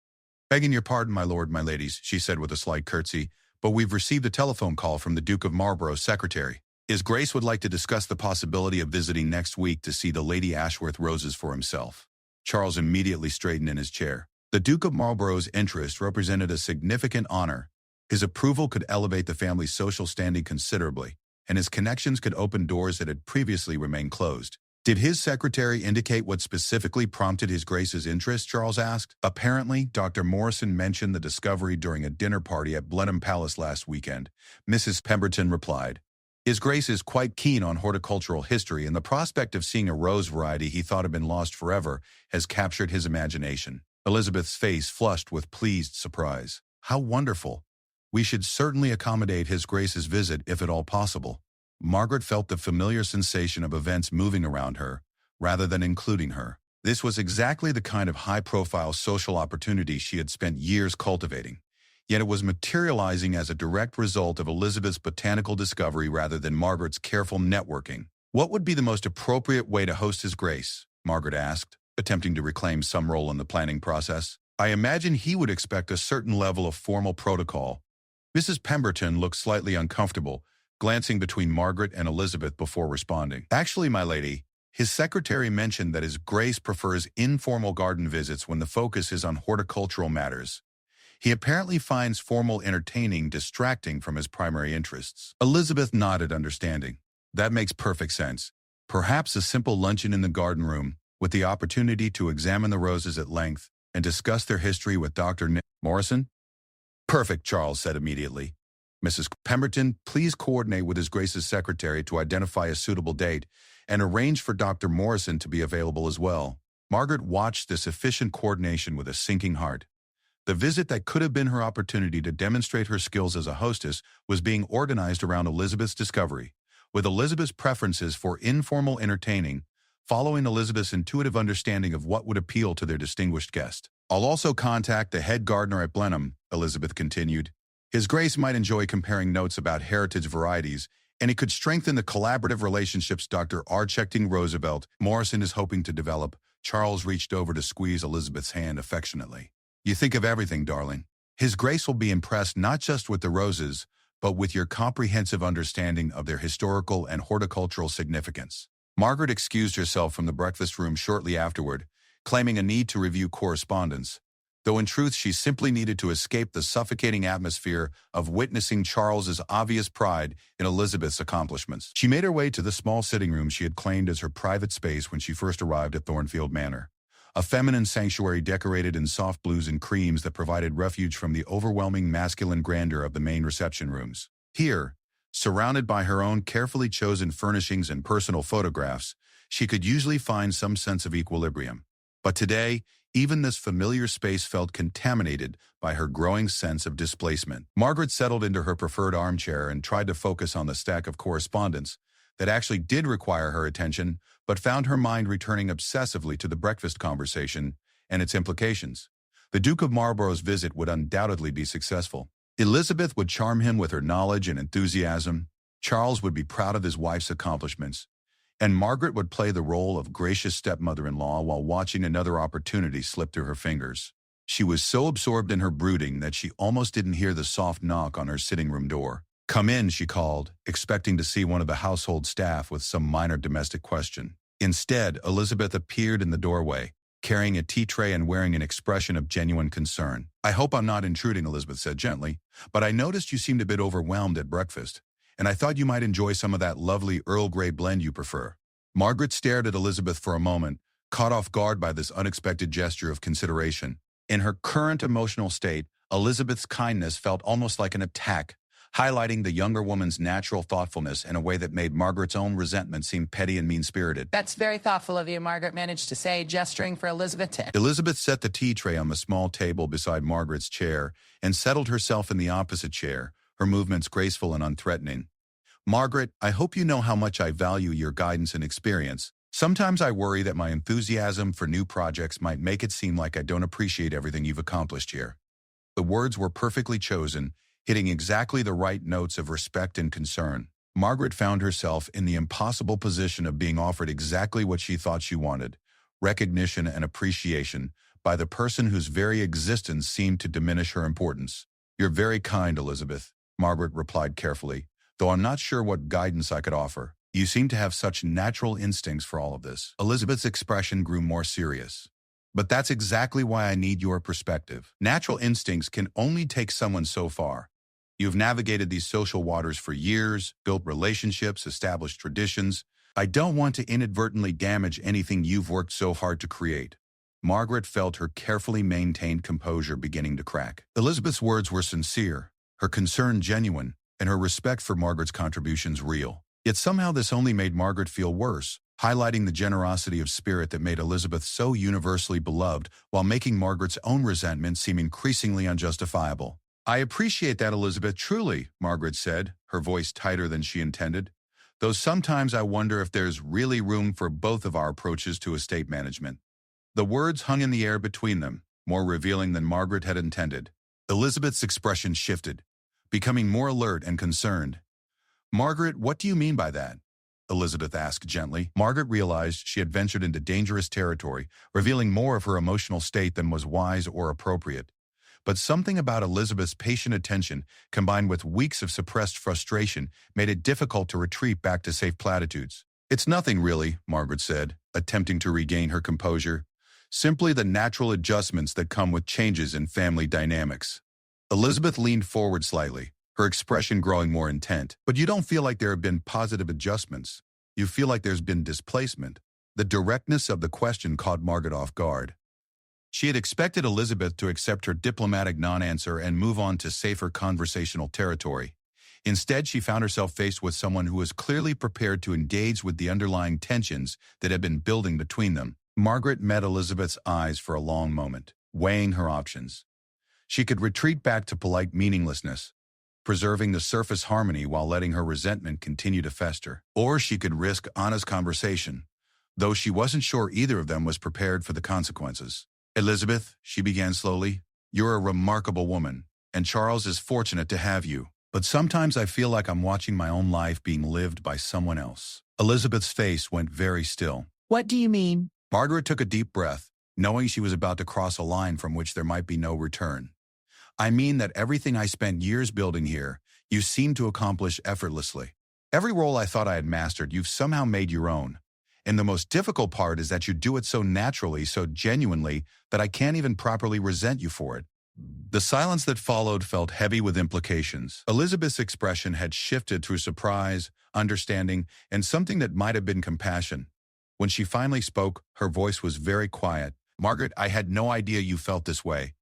"Begging your pardon, my lord, my ladies," she said with a slight curtsy, "but we've received a telephone call from the Duke of Marlborough's secretary. His Grace would like to discuss the possibility of visiting next week to see the Lady Ashworth roses for himself." Charles immediately straightened in his chair. The Duke of Marlborough's interest represented a significant honor. His approval could elevate the family's social standing considerably, and his connections could open doors that had previously remained closed. Did his secretary indicate what specifically prompted His Grace's interest? Charles asked. Apparently, Dr. Morrison mentioned the discovery during a dinner party at Blenheim Palace last weekend, Mrs. Pemberton replied. His Grace is quite keen on horticultural history, and the prospect of seeing a rose variety he thought had been lost forever has captured his imagination. Elizabeth's face flushed with pleased surprise. How wonderful! We should certainly accommodate His Grace's visit if at all possible. Margaret felt the familiar sensation of events moving around her, rather than including her. This was exactly the kind of high-profile social opportunity she had spent years cultivating. Yet it was materializing as a direct result of Elizabeth's botanical discovery rather than Margaret's careful networking. What would be the most appropriate way to host His Grace? Margaret asked, attempting to reclaim some role in the planning process. I imagine he would expect a certain level of formal protocol. Mrs. Pemberton looked slightly uncomfortable, glancing between Margaret and Elizabeth before responding. Actually, my lady, his secretary mentioned that His Grace prefers informal garden visits when the focus is on horticultural matters. He apparently finds formal entertaining distracting from his primary interests. Elizabeth nodded, understanding. That makes perfect sense. Perhaps a simple luncheon in the garden room, with the opportunity to examine the roses at length and discuss their history with Dr. Morrison? Perfect, Charles said immediately. Mrs. Pemberton, please coordinate with His Grace's secretary to identify a suitable date and arrange for Dr. Morrison to be available as well. Margaret watched this efficient coordination with a sinking heart. The visit that could have been her opportunity to demonstrate her skills as a hostess was being organized around Elizabeth's discovery, with Elizabeth's preferences for informal entertaining, following Elizabeth's intuitive understanding of what would appeal to their distinguished guest. I'll also contact the head gardener at Blenheim, Elizabeth continued. His Grace might enjoy comparing notes about heritage varieties, and it could strengthen the collaborative relationships Dr. Archecting Roosevelt Morrison is hoping to develop. Charles reached over to squeeze Elizabeth's hand affectionately. You think of everything, darling. His Grace will be impressed not just with the roses, but with your comprehensive understanding of their historical and horticultural significance. Margaret excused herself from the breakfast room shortly afterward, claiming a need to review correspondence, though in truth she simply needed to escape the suffocating atmosphere of witnessing Charles's obvious pride in Elizabeth's accomplishments. She made her way to the small sitting room she had claimed as her private space when she first arrived at Thornfield Manor, a feminine sanctuary decorated in soft blues and creams that provided refuge from the overwhelming masculine grandeur of the main reception rooms. Here, surrounded by her own carefully chosen furnishings and personal photographs, she could usually find some sense of equilibrium. But today, even this familiar space felt contaminated by her growing sense of displacement. Margaret settled into her preferred armchair and tried to focus on the stack of correspondence that actually did require her attention, but found her mind returning obsessively to the breakfast conversation and its implications. The Duke of Marlborough's visit would undoubtedly be successful. Elizabeth would charm him with her knowledge and enthusiasm, Charles would be proud of his wife's accomplishments, and Margaret would play the role of gracious stepmother-in-law while watching another opportunity slip through her fingers. She was so absorbed in her brooding that she almost didn't hear the soft knock on her sitting room door. "Come in," she called, expecting to see one of the household staff with some minor domestic question. Instead, Elizabeth appeared in the doorway, carrying a tea tray and wearing an expression of genuine concern. "I hope I'm not intruding," Elizabeth said gently, "but I noticed you seemed a bit overwhelmed at breakfast, and I thought you might enjoy some of that lovely Earl Grey blend you prefer." Margaret stared at Elizabeth for a moment, caught off guard by this unexpected gesture of consideration. In her current emotional state, Elizabeth's kindness felt almost like an attack, highlighting the younger woman's natural thoughtfulness in a way that made Margaret's own resentment seem petty and mean-spirited. "That's very thoughtful of you," Margaret managed to say, gesturing for Elizabeth to... Elizabeth set the tea tray on the small table beside Margaret's chair and settled herself in the opposite chair, her movements graceful and unthreatening. "Margaret, I hope you know how much I value your guidance and experience. Sometimes I worry that my enthusiasm for new projects might make it seem like I don't appreciate everything you've accomplished here." The words were perfectly chosen, hitting exactly the right notes of respect and concern. Margaret found herself in the impossible position of being offered exactly what she thought she wanted, recognition and appreciation, by the person whose very existence seemed to diminish her importance. "You're very kind, Elizabeth," Margaret replied carefully, "though I'm not sure what guidance I could offer. You seem to have such natural instincts for all of this." Elizabeth's expression grew more serious. "But that's exactly why I need your perspective. Natural instincts can only take someone so far. You've navigated these social waters for years, built relationships, established traditions, I don't want to inadvertently damage anything you've worked so hard to create. Margaret felt her carefully maintained composure beginning to crack. Elizabeth's words were sincere, her concern genuine, and her respect for Margaret's contributions real. Yet somehow this only made Margaret feel worse, highlighting the generosity of spirit that made Elizabeth so universally beloved while making Margaret's own resentment seem increasingly unjustifiable. I appreciate that, Elizabeth, truly, Margaret said, her voice tighter than she intended. Though sometimes I wonder if there's really room for both of our approaches to estate management. The words hung in the air between them, more revealing than Margaret had intended. Elizabeth's expression shifted, becoming more alert and concerned. Margaret, what do you mean by that? Elizabeth asked gently. Margaret realized she had ventured into dangerous territory, revealing more of her emotional state than was wise or appropriate. But something about Elizabeth's patient attention, combined with weeks of suppressed frustration, made it difficult to retreat back to safe platitudes. It's nothing really, Margaret said, attempting to regain her composure. Simply the natural adjustments that come with changes in family dynamics. Elizabeth leaned forward slightly, her expression growing more intent. But you don't feel like there have been positive adjustments. You feel like there's been displacement. The directness of the question caught Margaret off guard. She had expected Elizabeth to accept her diplomatic non-answer and move on to safer conversational territory. Instead, she found herself faced with someone who was clearly prepared to engage with the underlying tensions that had been building between them. Margaret met Elizabeth's eyes for a long moment, weighing her options. She could retreat back to polite meaninglessness, preserving the surface harmony while letting her resentment continue to fester. Or she could risk honest conversation, though she wasn't sure either of them was prepared for the consequences. Elizabeth, she began slowly, you're a remarkable woman, and Charles is fortunate to have you. But sometimes I feel like I'm watching my own life being lived by someone else. Elizabeth's face went very still. What do you mean? Margaret took a deep breath, knowing she was about to cross a line from which there might be no return. I mean that everything I spent years building here, you seem to accomplish effortlessly. Every role I thought I had mastered, you've somehow made your own. And the most difficult part is that you do it so naturally, so genuinely, that I can't even properly resent you for it. The silence that followed felt heavy with implications. Elizabeth's expression had shifted through surprise, understanding, and something that might have been compassion. When she finally spoke, her voice was very quiet. Margaret, I had no idea you felt this way.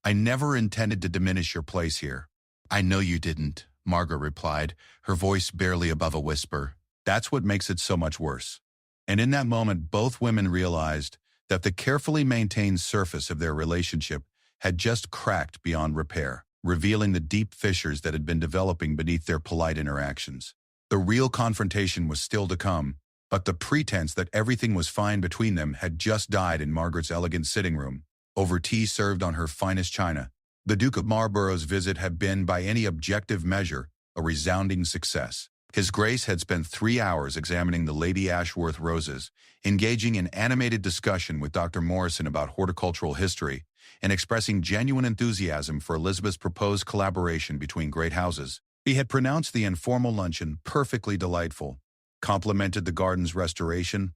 I never intended to diminish your place here. I know you didn't, Margaret replied, her voice barely above a whisper. That's what makes it so much worse. And in that moment, both women realized that the carefully maintained surface of their relationship had just cracked beyond repair, revealing the deep fissures that had been developing beneath their polite interactions. The real confrontation was still to come, but the pretense that everything was fine between them had just died in Margaret's elegant sitting room, over tea served on her finest china. The Duke of Marlborough's visit had been, by any objective measure, a resounding success. His Grace had spent 3 hours examining the Lady Ashworth roses, engaging in animated discussion with Dr. Morrison about horticultural history, and expressing genuine enthusiasm for Elizabeth's proposed collaboration between great houses. He had pronounced the informal luncheon perfectly delightful, complimented the garden's restoration,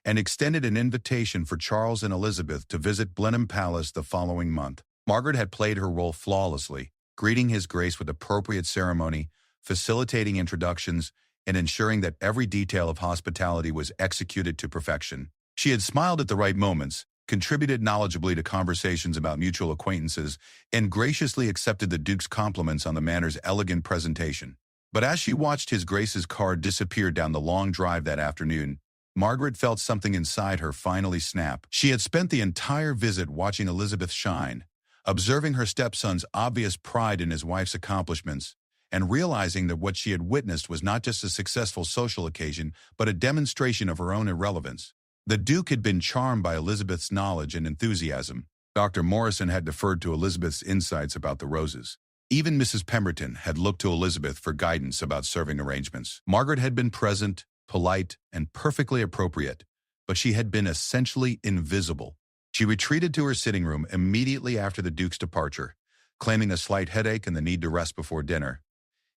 and extended an invitation for Charles and Elizabeth to visit Blenheim Palace the following month. Margaret had played her role flawlessly, greeting His Grace with appropriate ceremony, facilitating introductions, and ensuring that every detail of hospitality was executed to perfection. She had smiled at the right moments, contributed knowledgeably to conversations about mutual acquaintances, and graciously accepted the Duke's compliments on the manor's elegant presentation. But as she watched His Grace's car disappear down the long drive that afternoon, Margaret felt something inside her finally snap. She had spent the entire visit watching Elizabeth shine, observing her stepson's obvious pride in his wife's accomplishments, and realizing that what she had witnessed was not just a successful social occasion, but a demonstration of her own irrelevance. The Duke had been charmed by Elizabeth's knowledge and enthusiasm. Dr. Morrison had deferred to Elizabeth's insights about the roses. Even Mrs. Pemberton had looked to Elizabeth for guidance about serving arrangements. Margaret had been present, polite, and perfectly appropriate, but she had been essentially invisible. She retreated to her sitting room immediately after the Duke's departure, claiming a slight headache and the need to rest before dinner.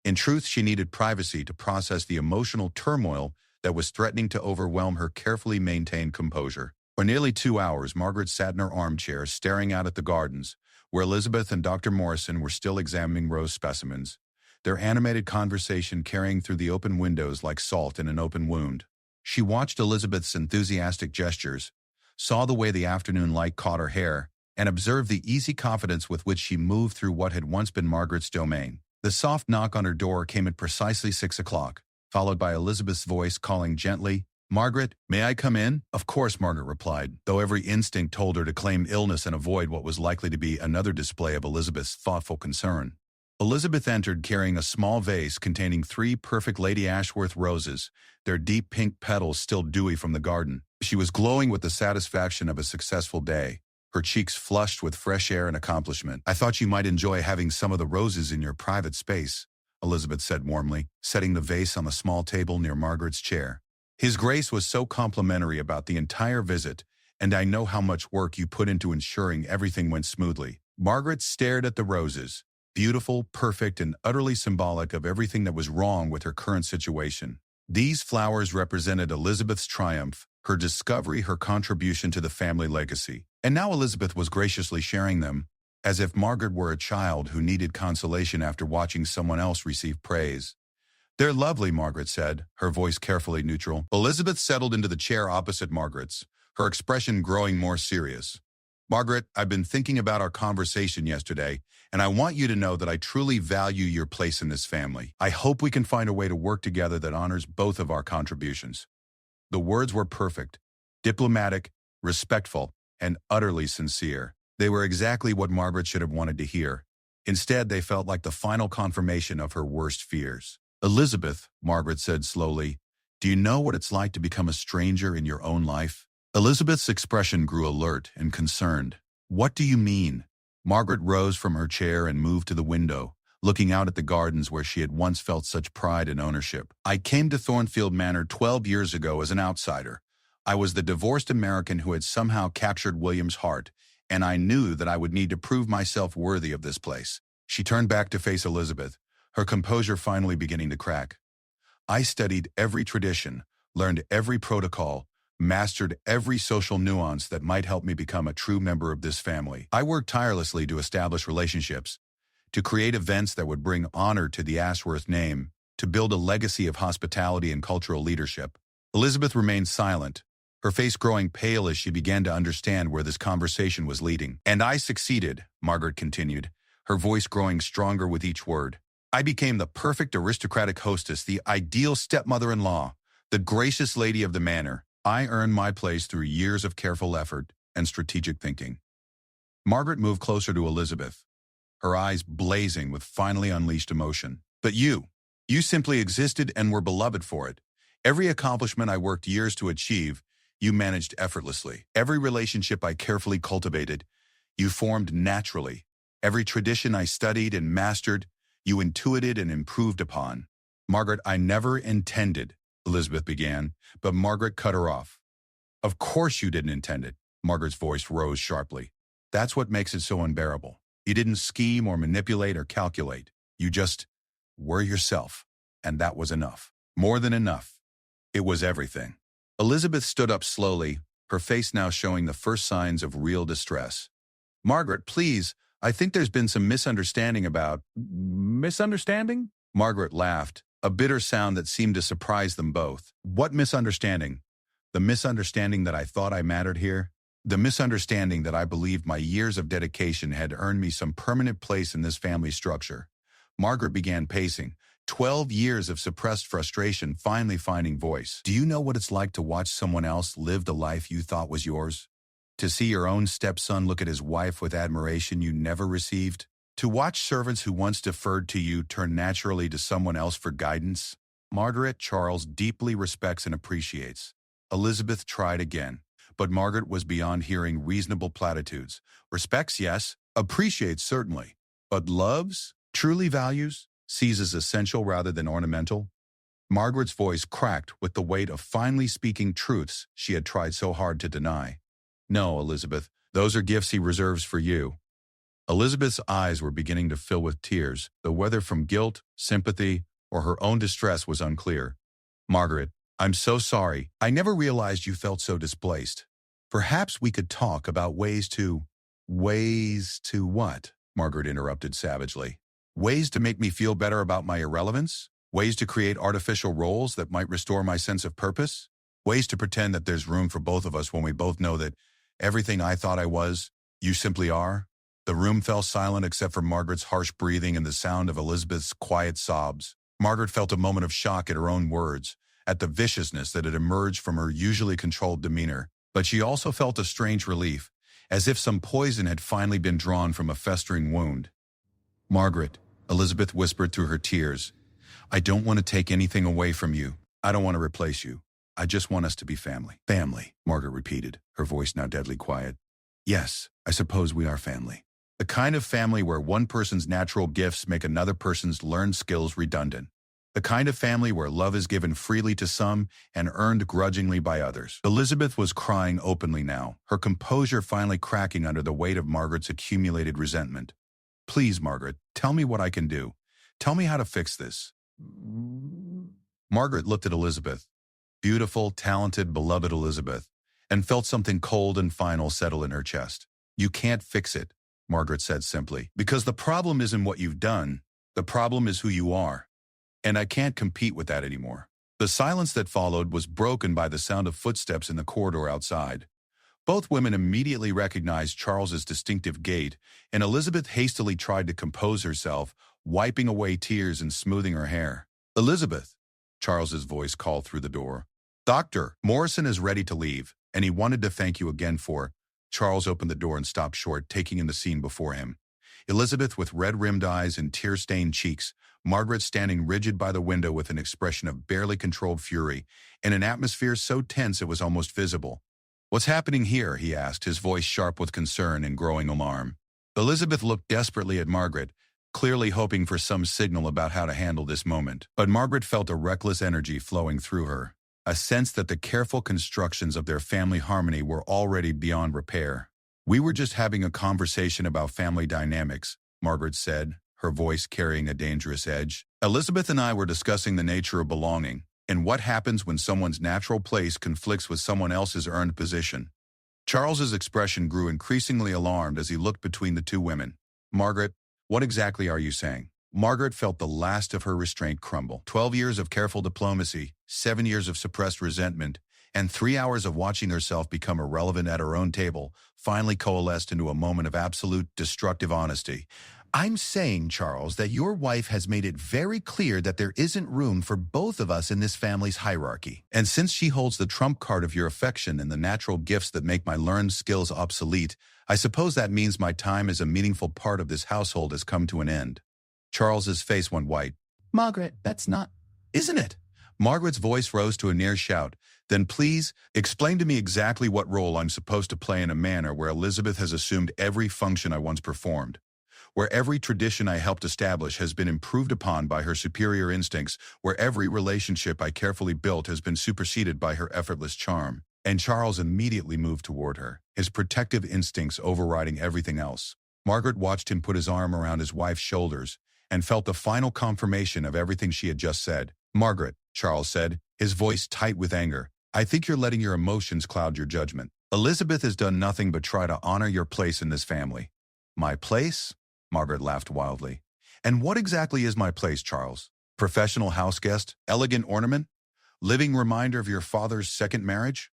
In truth, she needed privacy to process the emotional turmoil that was threatening to overwhelm her carefully maintained composure. For nearly 2 hours, Margaret sat in her armchair staring out at the gardens, where Elizabeth and Dr. Morrison were still examining rose specimens, their animated conversation carrying through the open windows like salt in an open wound. She watched Elizabeth's enthusiastic gestures, saw the way the afternoon light caught her hair, and observed the easy confidence with which she moved through what had once been Margaret's domain. The soft knock on her door came at precisely 6 o'clock, followed by Elizabeth's voice calling gently, "Margaret, may I come in?" "Of course," Margaret replied, though every instinct told her to claim illness and avoid what was likely to be another display of Elizabeth's thoughtful concern. Elizabeth entered carrying a small vase containing 3 perfect Lady Ashworth roses, their deep pink petals still dewy from the garden. She was glowing with the satisfaction of a successful day, her cheeks flushed with fresh air and accomplishment. "I thought you might enjoy having some of the roses in your private space," Elizabeth said warmly, setting the vase on the small table near Margaret's chair. "His Grace was so complimentary about the entire visit, and I know how much work you put into ensuring everything went smoothly." Margaret stared at the roses, beautiful, perfect, and utterly symbolic of everything that was wrong with her current situation. These flowers represented Elizabeth's triumph, her discovery, her contribution to the family legacy. And now Elizabeth was graciously sharing them, as if Margaret were a child who needed consolation after watching someone else receive praise. "They're lovely," Margaret said, her voice carefully neutral. Elizabeth settled into the chair opposite Margaret's, her expression growing more serious. "Margaret, I've been thinking about our conversation yesterday, and I want you to know that I truly value your place in this family. I hope we can find a way to work together that honors both of our contributions." The words were perfect, diplomatic, respectful, and utterly sincere. They were exactly what Margaret should have wanted to hear. Instead, they felt like the final confirmation of her worst fears. "Elizabeth," Margaret said slowly, "do you know what it's like to become a stranger in your own life?" Elizabeth's expression grew alert and concerned. "What do you mean?" Margaret rose from her chair and moved to the window, looking out at the gardens where she had once felt such pride and ownership. "I came to Thornfield Manor 12 years ago as an outsider. I was the divorced American who had somehow captured William's heart, and I knew that I would need to prove myself worthy of this place." She turned back to face Elizabeth, her composure finally beginning to crack. "I studied every tradition, learned every protocol, mastered every social nuance that might help me become a true member of this family. I worked tirelessly to establish relationships, to create events that would bring honor to the Ashworth name, to build a legacy of hospitality and cultural leadership." Elizabeth remained silent, her face growing pale as she began to understand where this conversation was leading. "And I succeeded," Margaret continued, her voice growing stronger with each word. "I became the perfect aristocratic hostess, the ideal stepmother-in-law, the gracious lady of the manor. I earned my place through years of careful effort and strategic thinking." Margaret moved closer to Elizabeth, her eyes blazing with finally unleashed emotion. "But you simply existed and were beloved for it. Every accomplishment I worked years to achieve, you managed effortlessly. Every relationship I carefully cultivated, you formed naturally. Every tradition I studied and mastered, you intuited and improved upon." "Margaret, I never intended," Elizabeth began, but Margaret cut her off. "Of course you didn't intend it." Margaret's voice rose sharply. "That's what makes it so unbearable. You didn't scheme or manipulate or calculate. You just were yourself, and that was enough. More than enough. It was everything." Elizabeth stood up slowly, her face now showing the first signs of real distress. "Margaret, please, I think there's been some misunderstanding about—" "Misunderstanding?" Margaret laughed, a bitter sound that seemed to surprise them both. "What misunderstanding? The misunderstanding that I thought I mattered here? The misunderstanding that I believed my years of dedication had earned me some permanent place in this family structure." Margaret began pacing, 12 years of suppressed frustration finally finding voice. "Do you know what it's like to watch someone else live the life you thought was yours? To see your own stepson look at his wife with admiration you never received? To watch servants who once deferred to you turn naturally to someone else for guidance? Margaret, Charles deeply respects and appreciates." Elizabeth tried again, but Margaret was beyond hearing reasonable platitudes. "Respects, yes. Appreciates, certainly. But loves? Truly values? Sees as essential rather than ornamental?" Margaret's voice cracked with the weight of finally speaking truths she had tried so hard to deny. "No, Elizabeth, those are gifts he reserves for you." Elizabeth's eyes were beginning to fill with tears, though whether from guilt, sympathy, or her own distress was unclear. "Margaret, I'm so sorry. I never realized you felt so displaced. Perhaps we could talk about ways to—" "Ways to what?" Margaret interrupted savagely. "Ways to make me feel better about my irrelevance? Ways to create artificial roles that might restore my sense of purpose? Ways to pretend that there's room for both of us when we both know that everything I thought I was, you simply are. The room fell silent except for Margaret's harsh breathing and the sound of Elizabeth's quiet sobs. Margaret felt a moment of shock at her own words, at the viciousness that had emerged from her usually controlled demeanor, but she also felt a strange relief, as if some poison had finally been drawn from a festering wound. "Margaret," Elizabeth whispered through her tears, "I don't want to take anything away from you. I don't want to replace you. I just want us to be family." "Family," Margaret repeated, her voice now deadly quiet. "Yes, I suppose we are family. The kind of family where one person's natural gifts make another person's learned skills redundant. The kind of family where love is given freely to some and earned grudgingly by others." Elizabeth was crying openly now, her composure finally cracking under the weight of Margaret's accumulated resentment. "Please, Margaret, tell me what I can do. Tell me how to fix this." Margaret looked at Elizabeth, beautiful, talented, beloved Elizabeth, and felt something cold and final settle in her chest. "You can't fix it," Margaret said simply, "because the problem isn't what you've done. The problem is who you are. And I can't compete with that anymore." The silence that followed was broken by the sound of footsteps in the corridor outside. Both women immediately recognized Charles's distinctive gait, and Elizabeth hastily tried to compose herself, wiping away tears and smoothing her hair. "Elizabeth," Charles's voice called through the door. "Doctor, Morrison is ready to leave, and he wanted to thank you again for—" Charles opened the door and stopped short, taking in the scene before him. Elizabeth with red-rimmed eyes and tear-stained cheeks, Margaret standing rigid by the window with an expression of barely controlled fury, and an atmosphere so tense it was almost visible. "What's happening here?" he asked, his voice sharp with concern and growing alarm. Elizabeth looked desperately at Margaret, clearly hoping for some signal about how to handle this moment. But Margaret felt a reckless energy flowing through her, a sense that the careful constructions of their family harmony were already beyond repair. "We were just having a conversation about family dynamics," Margaret said, her voice carrying a dangerous edge. "Elizabeth and I were discussing the nature of belonging, and what happens when someone's natural place conflicts with someone else's earned position." Charles's expression grew increasingly alarmed as he looked between the two women. "Margaret, what exactly are you saying?" Margaret felt the last of her restraint crumble. 12 years of careful diplomacy, 7 years of suppressed resentment, and 3 hours of watching herself become irrelevant at her own table finally coalesced into a moment of absolute destructive honesty. "I'm saying, Charles, that your wife has made it very clear that there isn't room for both of us in this family's hierarchy. And since she holds the trump card of your affection and the natural gifts that make my learned skills obsolete, I suppose that means my time as a meaningful part of this household has come to an end." Charles's face went white. Margaret, that's not... "Isn't it?" Margaret's voice rose to a near shout. "Then please, explain to me exactly what role I'm supposed to play in a manner where Elizabeth has assumed every function I once performed, where every tradition I helped establish has been improved upon by her superior instincts, where every relationship I carefully built has been superseded by her effortless charm." And Charles immediately moved toward her, his protective instincts overriding everything else. Margaret watched him put his arm around his wife's shoulders and felt the final confirmation of everything she had just said. "Margaret," Charles said, his voice tight with anger, "I think you're letting your emotions cloud your judgment. Elizabeth has done nothing but try to honor your place in this family." "My place?" Margaret laughed wildly. "And what exactly is my place, Charles? Professional house guest? Elegant ornament? Living reminder of your father's second marriage?"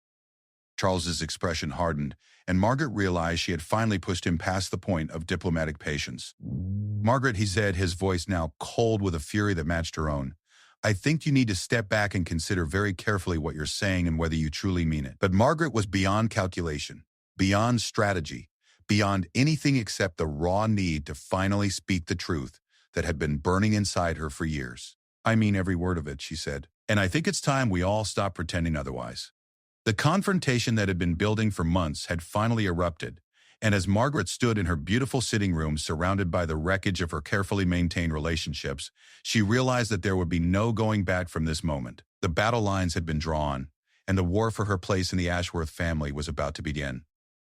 Charles's expression hardened, and Margaret realized she had finally pushed him past the point of diplomatic patience. "Margaret," he said, his voice now cold with a fury that matched her own, "I think you need to step back and consider very carefully what you're saying and whether you truly mean it." But Margaret was beyond calculation, beyond strategy, beyond anything except the raw need to finally speak the truth that had been burning inside her for years. "I mean every word of it," she said, "and I think it's time we all stop pretending otherwise." The confrontation that had been building for months had finally erupted, and as Margaret stood in her beautiful sitting room surrounded by the wreckage of her carefully maintained relationships, she realized that there would be no going back from this moment. The battle lines had been drawn, and the war for her place in the Ashworth family was about to begin.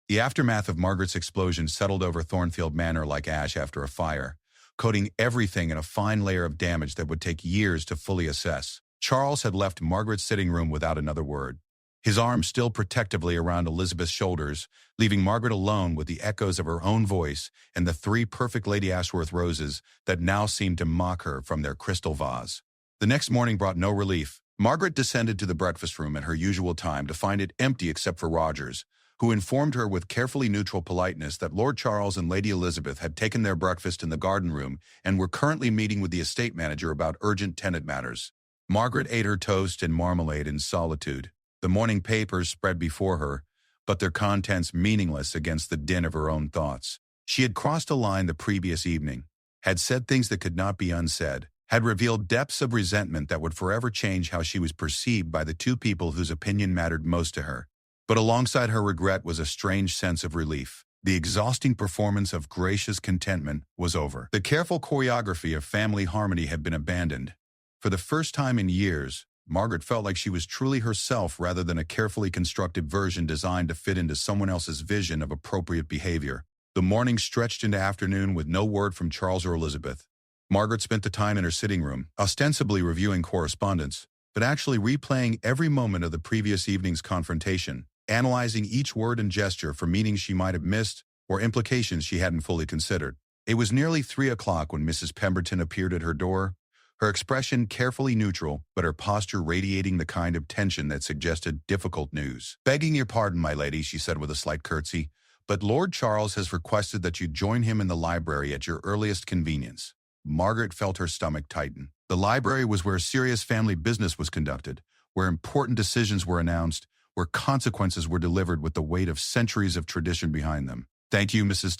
The aftermath of Margaret's explosion settled over Thornfield Manor like ash after a fire, coating everything in a fine layer of damage that would take years to fully assess. Charles had left Margaret's sitting room without another word, his arm still protectively around Elizabeth's shoulders, leaving Margaret alone with the echoes of her own voice and the 3 perfect Lady Ashworth roses that now seemed to mock her from their crystal vase. The next morning brought no relief, Margaret descended to the breakfast room at her usual time to find it empty except for Rogers, who informed her with carefully neutral politeness that Lord Charles and Lady Elizabeth had taken their breakfast in the garden room and were currently meeting with the estate manager about urgent tenant matters. Margaret ate her toast and marmalade in solitude, the morning papers spread before her, but their contents meaningless against the din of her own thoughts. She had crossed a line the previous evening, had said things that could not be unsaid, had revealed depths of resentment that would forever change how she was perceived by the two people whose opinion mattered most to her. But alongside her regret was a strange sense of relief. The exhausting performance of gracious contentment was over. The careful choreography of family harmony had been abandoned. For the first time in years, Margaret felt like she was truly herself rather than a carefully constructed version designed to fit into someone else's vision of appropriate behavior. The morning stretched into afternoon with no word from Charles or Elizabeth. Margaret spent the time in her sitting room, ostensibly reviewing correspondence, but actually replaying every moment of the previous evening's confrontation, analyzing each word and gesture for meanings she might have missed or implications she hadn't fully considered. It was nearly 3 o'clock when Mrs. Pemberton appeared at her door, her expression carefully neutral, but her posture radiating the kind of tension that suggested difficult news. "Begging your pardon, my lady," she said with a slight curtsy, "but Lord Charles has requested that you join him in the library at your earliest convenience." Margaret felt her stomach tighten. The library was where serious family business was conducted, where important decisions were announced, where consequences were delivered with the weight of centuries of tradition behind them. "Thank you, Mrs.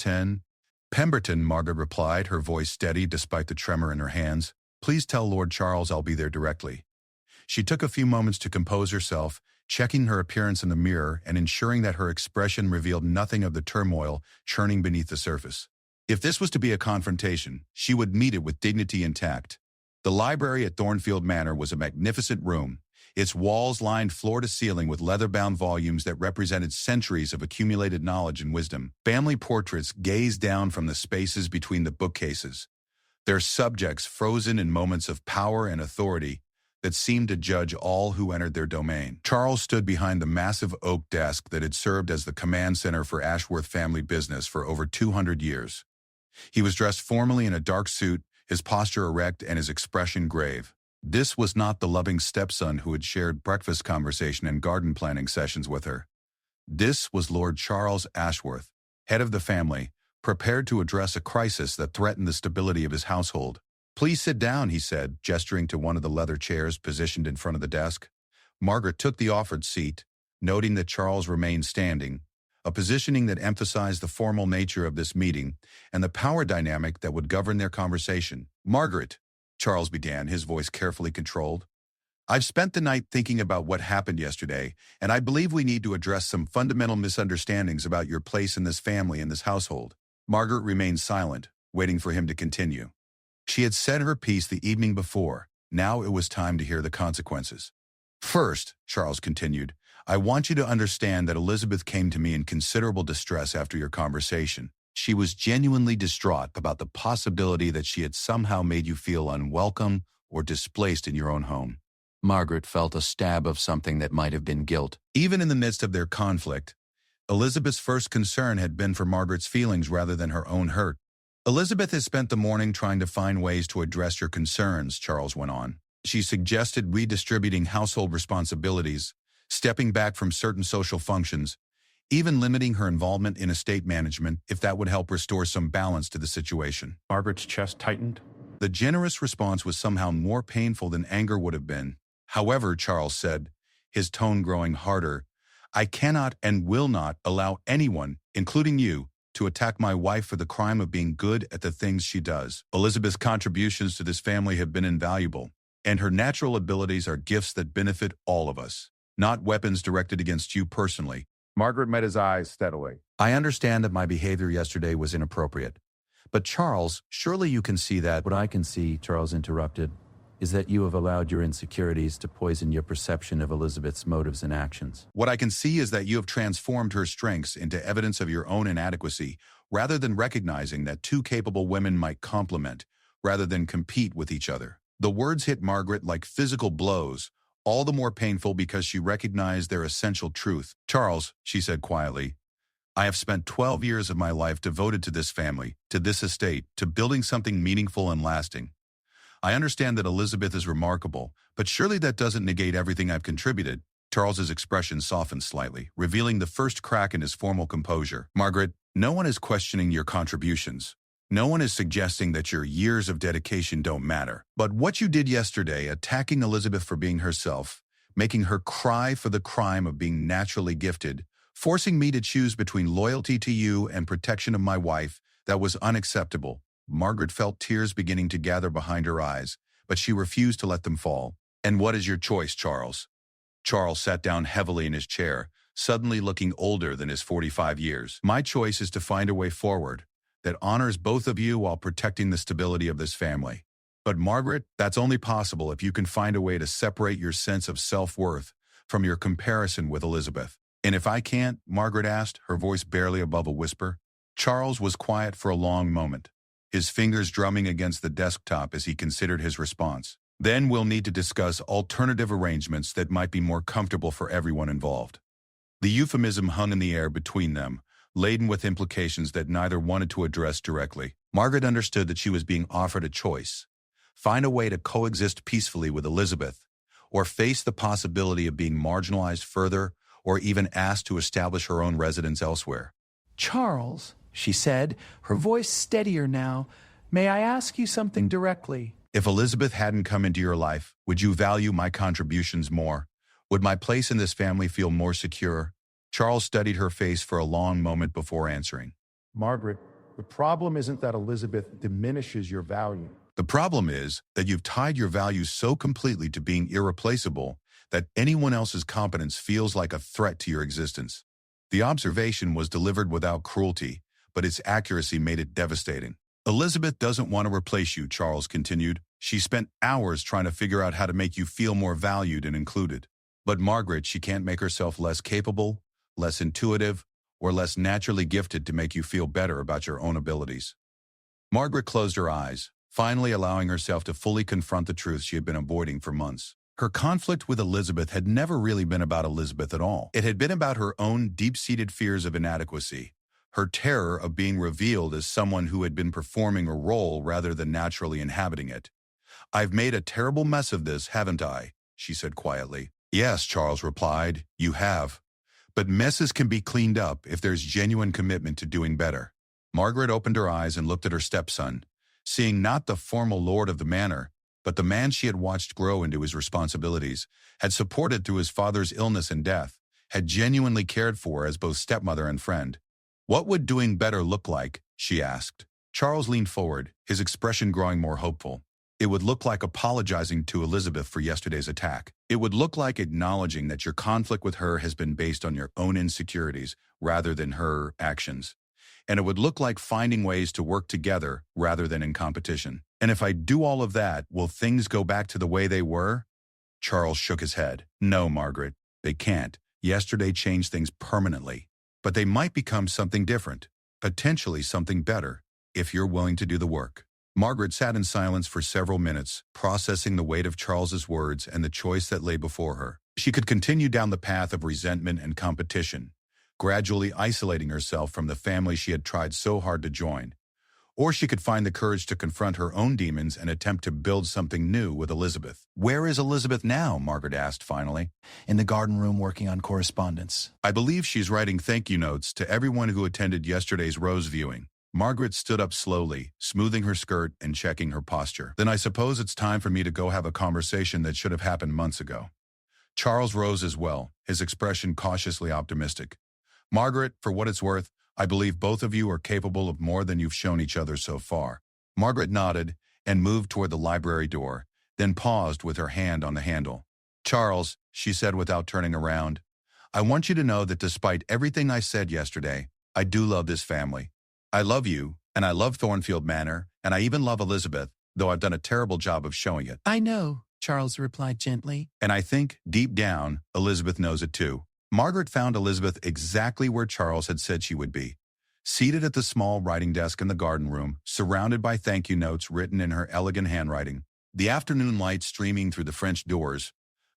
Pemberton," Margaret replied, her voice steady despite the tremor in her hands. "Please tell Lord Charles I'll be there directly." She took a few moments to compose herself, checking her appearance in the mirror and ensuring that her expression revealed nothing of the turmoil churning beneath the surface. If this was to be a confrontation, she would meet it with dignity intact. The library at Thornfield Manor was a magnificent room, its walls lined floor to ceiling with leather-bound volumes that represented centuries of accumulated knowledge and wisdom. Family portraits gazed down from the spaces between the bookcases, their subjects frozen in moments of power and authority that seemed to judge all who entered their domain. Charles stood behind the massive oak desk that had served as the command center for Ashworth family business for over 200 years. He was dressed formally in a dark suit, his posture erect and his expression grave. This was not the loving stepson who had shared breakfast conversation and garden planning sessions with her. This was Lord Charles Ashworth, head of the family, prepared to address a crisis that threatened the stability of his household. "Please sit down," he said, gesturing to one of the leather chairs positioned in front of the desk. Margaret took the offered seat, noting that Charles remained standing, a positioning that emphasized the formal nature of this meeting and the power dynamic that would govern their conversation. "Margaret," Charles began, his voice carefully controlled, "I've spent the night thinking about what happened yesterday, and I believe we need to address some fundamental misunderstandings about your place in this family and this household." Margaret remained silent, waiting for him to continue. She had said her piece the evening before. Now it was time to hear the consequences. "First," Charles continued, "I want you to understand that Elizabeth came to me in considerable distress after your conversation. She was genuinely distraught about the possibility that she had somehow made you feel unwelcome or displaced in your own home." Margaret felt a stab of something that might have been guilt. Even in the midst of their conflict, Elizabeth's first concern had been for Margaret's feelings rather than her own hurt. "Elizabeth has spent the morning trying to find ways to address your concerns," Charles went on. "She suggested redistributing household responsibilities, stepping back from certain social functions, even limiting her involvement in estate management if that would help restore some balance to the situation." Margaret's chest tightened. The generous response was somehow more painful than anger would have been. "However," Charles said, his tone growing harder, "I cannot and will not allow anyone, including you, to attack my wife for the crime of being good at the things she does. Elizabeth's contributions to this family have been invaluable, and her natural abilities are gifts that benefit all of us, not weapons directed against you personally." Margaret met his eyes steadily. "I understand that my behavior yesterday was inappropriate. But Charles, surely you can see that—" "What I can see," Charles interrupted, "is that you have allowed your insecurities to poison your perception of Elizabeth's motives and actions." "What I can see is that you have transformed her strengths into evidence of your own inadequacy, rather than recognizing that two capable women might complement, rather than compete with each other." The words hit Margaret like physical blows, all the more painful because she recognized their essential truth. "Charles," she said quietly, "I have spent 12 years of my life devoted to this family, to this estate, to building something meaningful and lasting. I understand that Elizabeth is remarkable, but surely that doesn't negate everything I've contributed. Charles's expression softened slightly, revealing the first crack in his formal composure. Margaret, no one is questioning your contributions. No one is suggesting that your years of dedication don't matter. But what you did yesterday, attacking Elizabeth for being herself, making her cry for the crime of being naturally gifted, forcing me to choose between loyalty to you and protection of my wife, that was unacceptable. Margaret felt tears beginning to gather behind her eyes, but she refused to let them fall. And what is your choice, Charles? Charles sat down heavily in his chair, suddenly looking older than his 45 years. My choice is to find a way forward that honors both of you while protecting the stability of this family. But Margaret, that's only possible if you can find a way to separate your sense of self-worth from your comparison with Elizabeth. And if I can't, Margaret asked, her voice barely above a whisper. Charles was quiet for a long moment, his fingers drumming against the desktop as he considered his response. Then we'll need to discuss alternative arrangements that might be more comfortable for everyone involved. The euphemism hung in the air between them, laden with implications that neither wanted to address directly. Margaret understood that she was being offered a choice: find a way to coexist peacefully with Elizabeth, or face the possibility of being marginalized further, or even asked to establish her own residence elsewhere. Charles, she said, her voice steadier now, may I ask you something directly? If Elizabeth hadn't come into your life, would you value my contributions more? Would my place in this family feel more secure? Charles studied her face for a long moment before answering. Margaret, the problem isn't that Elizabeth diminishes your value. The problem is that you've tied your values so completely to being irreplaceable that anyone else's competence feels like a threat to your existence. The observation was delivered without cruelty, but its accuracy made it devastating. Elizabeth doesn't want to replace you, Charles continued. She spent hours trying to figure out how to make you feel more valued and included. But Margaret, she can't make herself less capable, less intuitive, or less naturally gifted to make you feel better about your own abilities. Margaret closed her eyes, finally allowing herself to fully confront the truth she had been avoiding for months. Her conflict with Elizabeth had never really been about Elizabeth at all. It had been about her own deep-seated fears of inadequacy, her terror of being revealed as someone who had been performing a role rather than naturally inhabiting it. I've made a terrible mess of this, haven't I? She said quietly. Yes, Charles replied, you have. But messes can be cleaned up if there's genuine commitment to doing better. Margaret opened her eyes and looked at her stepson, seeing not the formal lord of the manor, but the man she had watched grow into his responsibilities, had supported through his father's illness and death, had genuinely cared for as both stepmother and friend. What would doing better look like? She asked. Charles leaned forward, his expression growing more hopeful. It would look like apologizing to Elizabeth for yesterday's attack. It would look like acknowledging that your conflict with her has been based on your own insecurities rather than her actions. And it would look like finding ways to work together rather than in competition. And if I do all of that, will things go back to the way they were? Charles shook his head. No, Margaret, they can't. Yesterday changed things permanently. But they might become something different, potentially something better, if you're willing to do the work. Margaret sat in silence for several minutes, processing the weight of Charles's words and the choice that lay before her. She could continue down the path of resentment and competition, gradually isolating herself from the family she had tried so hard to join. Or she could find the courage to confront her own demons and attempt to build something new with Elizabeth. Where is Elizabeth now? Margaret asked finally. In the garden room working on correspondence. I believe she's writing thank you notes to everyone who attended yesterday's rose viewing. Margaret stood up slowly, smoothing her skirt and checking her posture. Then I suppose it's time for me to go have a conversation that should have happened months ago. Charles rose as well, his expression cautiously optimistic. Margaret, for what it's worth, I believe both of you are capable of more than you've shown each other so far. Margaret nodded and moved toward the library door, then paused with her hand on the handle. Charles, she said without turning around, I want you to know that despite everything I said yesterday, I do love this family. I love you, and I love Thornfield Manor, and I even love Elizabeth, though I've done a terrible job of showing it. I know, Charles replied gently. And I think, deep down, Elizabeth knows it too. Margaret found Elizabeth exactly where Charles had said she would be, seated at the small writing desk in the garden room, surrounded by thank you notes written in her elegant handwriting. The afternoon light streaming through the French doors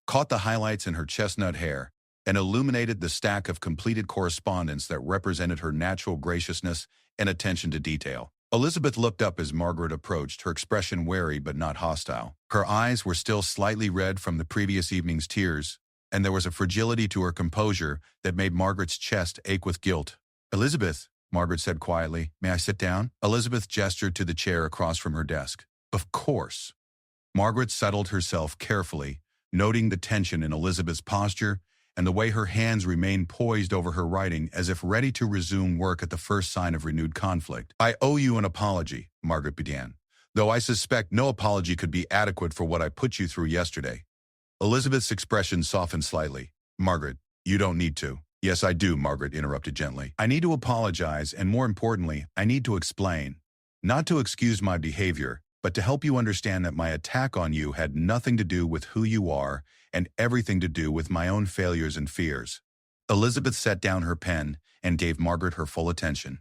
caught the highlights in her chestnut hair and illuminated the stack of completed correspondence that represented her natural graciousness and attention to detail. Elizabeth looked up as Margaret approached, her expression wary but not hostile. Her eyes were still slightly red from the previous evening's tears, and there was a fragility to her composure that made Margaret's chest ache with guilt. "Elizabeth," Margaret said quietly, "may I sit down?" Elizabeth gestured to the chair across from her desk. "Of course." Margaret settled herself carefully, noting the tension in Elizabeth's posture and the way her hands remained poised over her writing as if ready to resume work at the first sign of renewed conflict. "I owe you an apology," Margaret began, "though I suspect no apology could be adequate for what I put you through yesterday." Elizabeth's expression softened slightly. "Margaret, you don't need to." "Yes, I do," Margaret interrupted gently. "I need to apologize, and more importantly, I need to explain. Not to excuse my behavior, but to help you understand that my attack on you had nothing to do with who you are and everything to do with my own failures and fears." Elizabeth set down her pen and gave Margaret her full attention.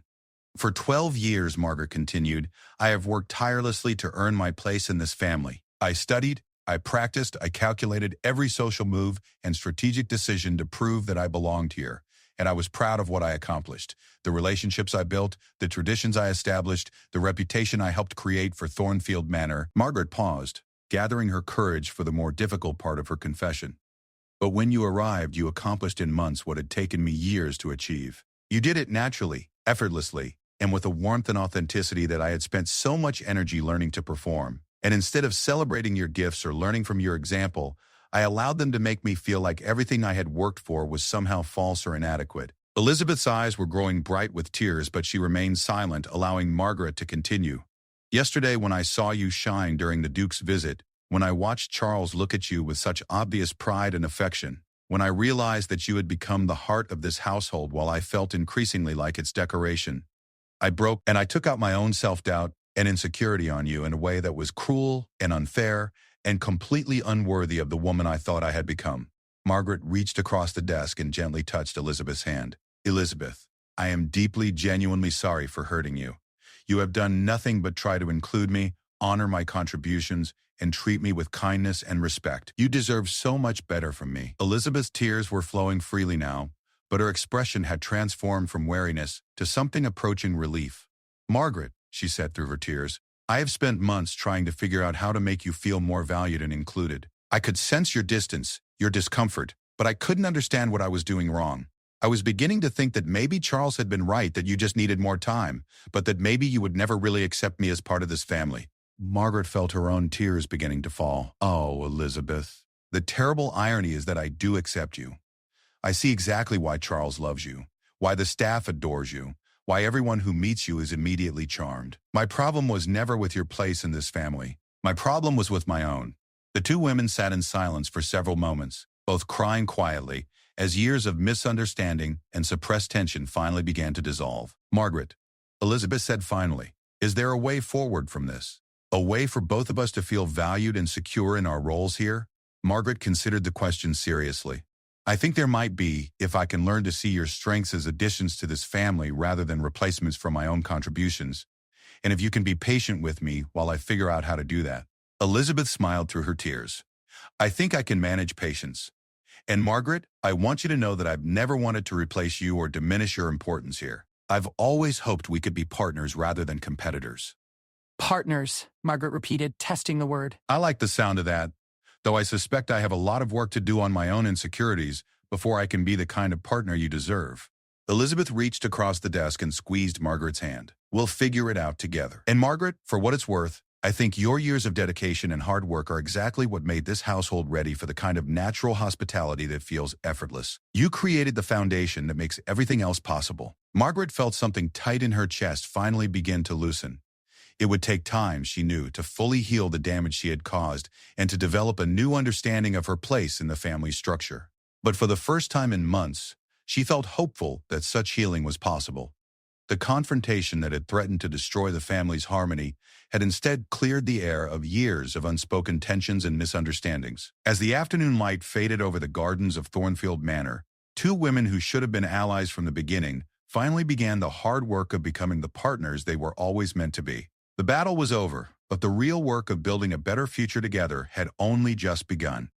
"For 12 years," Margaret continued, "I have worked tirelessly to earn my place in this family. I studied, I practiced, I calculated every social move and strategic decision to prove that I belonged here, and I was proud of what I accomplished. The relationships I built, the traditions I established, the reputation I helped create for Thornfield Manor." Margaret paused, gathering her courage for the more difficult part of her confession. "But when you arrived, you accomplished in months what had taken me years to achieve. You did it naturally, effortlessly, and with a warmth and authenticity that I had spent so much energy learning to perform. And instead of celebrating your gifts or learning from your example, I allowed them to make me feel like everything I had worked for was somehow false or inadequate." Elizabeth's eyes were growing bright with tears, but she remained silent, allowing Margaret to continue. "Yesterday, when I saw you shine during the Duke's visit, when I watched Charles look at you with such obvious pride and affection, when I realized that you had become the heart of this household while I felt increasingly like its decoration, I broke and I took out my own self-doubt and insecurity on you in a way that was cruel and unfair and completely unworthy of the woman I thought I had become." Margaret reached across the desk and gently touched Elizabeth's hand. "Elizabeth, I am deeply, genuinely sorry for hurting you. You have done nothing but try to include me, honor my contributions, and treat me with kindness and respect. You deserve so much better from me." Elizabeth's tears were flowing freely now, but her expression had transformed from wariness to something approaching relief. "Margaret," she said through her tears, "I have spent months trying to figure out how to make you feel more valued and included. I could sense your distance, your discomfort, but I couldn't understand what I was doing wrong. I was beginning to think that maybe Charles had been right, that you just needed more time, but that maybe you would never really accept me as part of this family." Margaret felt her own tears beginning to fall. "Oh, Elizabeth, the terrible irony is that I do accept you. I see exactly why Charles loves you, why the staff adores you, why everyone who meets you is immediately charmed. My problem was never with your place in this family. My problem was with my own." The two women sat in silence for several moments, both crying quietly, as years of misunderstanding and suppressed tension finally began to dissolve. "Margaret," Elizabeth said finally, "is there a way forward from this? A way for both of us to feel valued and secure in our roles here?" Margaret considered the question seriously. "I think there might be, if I can learn to see your strengths as additions to this family rather than replacements for my own contributions, and if you can be patient with me while I figure out how to do that." Elizabeth smiled through her tears. "I think I can manage patience. And Margaret, I want you to know that I've never wanted to replace you or diminish your importance here. I've always hoped we could be partners rather than competitors." Partners, Margaret repeated, testing the word. "I like the sound of that, though I suspect I have a lot of work to do on my own insecurities before I can be the kind of partner you deserve." Elizabeth reached across the desk and squeezed Margaret's hand. "We'll figure it out together. And Margaret, for what it's worth, I think your years of dedication and hard work are exactly what made this household ready for the kind of natural hospitality that feels effortless. You created the foundation that makes everything else possible." Margaret felt something tight in her chest finally begin to loosen. It would take time, she knew, to fully heal the damage she had caused and to develop a new understanding of her place in the family structure. But for the first time in months, she felt hopeful that such healing was possible. The confrontation that had threatened to destroy the family's harmony had instead cleared the air of years of unspoken tensions and misunderstandings. As the afternoon light faded over the gardens of Thornfield Manor, two women who should have been allies from the beginning finally began the hard work of becoming the partners they were always meant to be. The battle was over, but the real work of building a better future together had only just begun.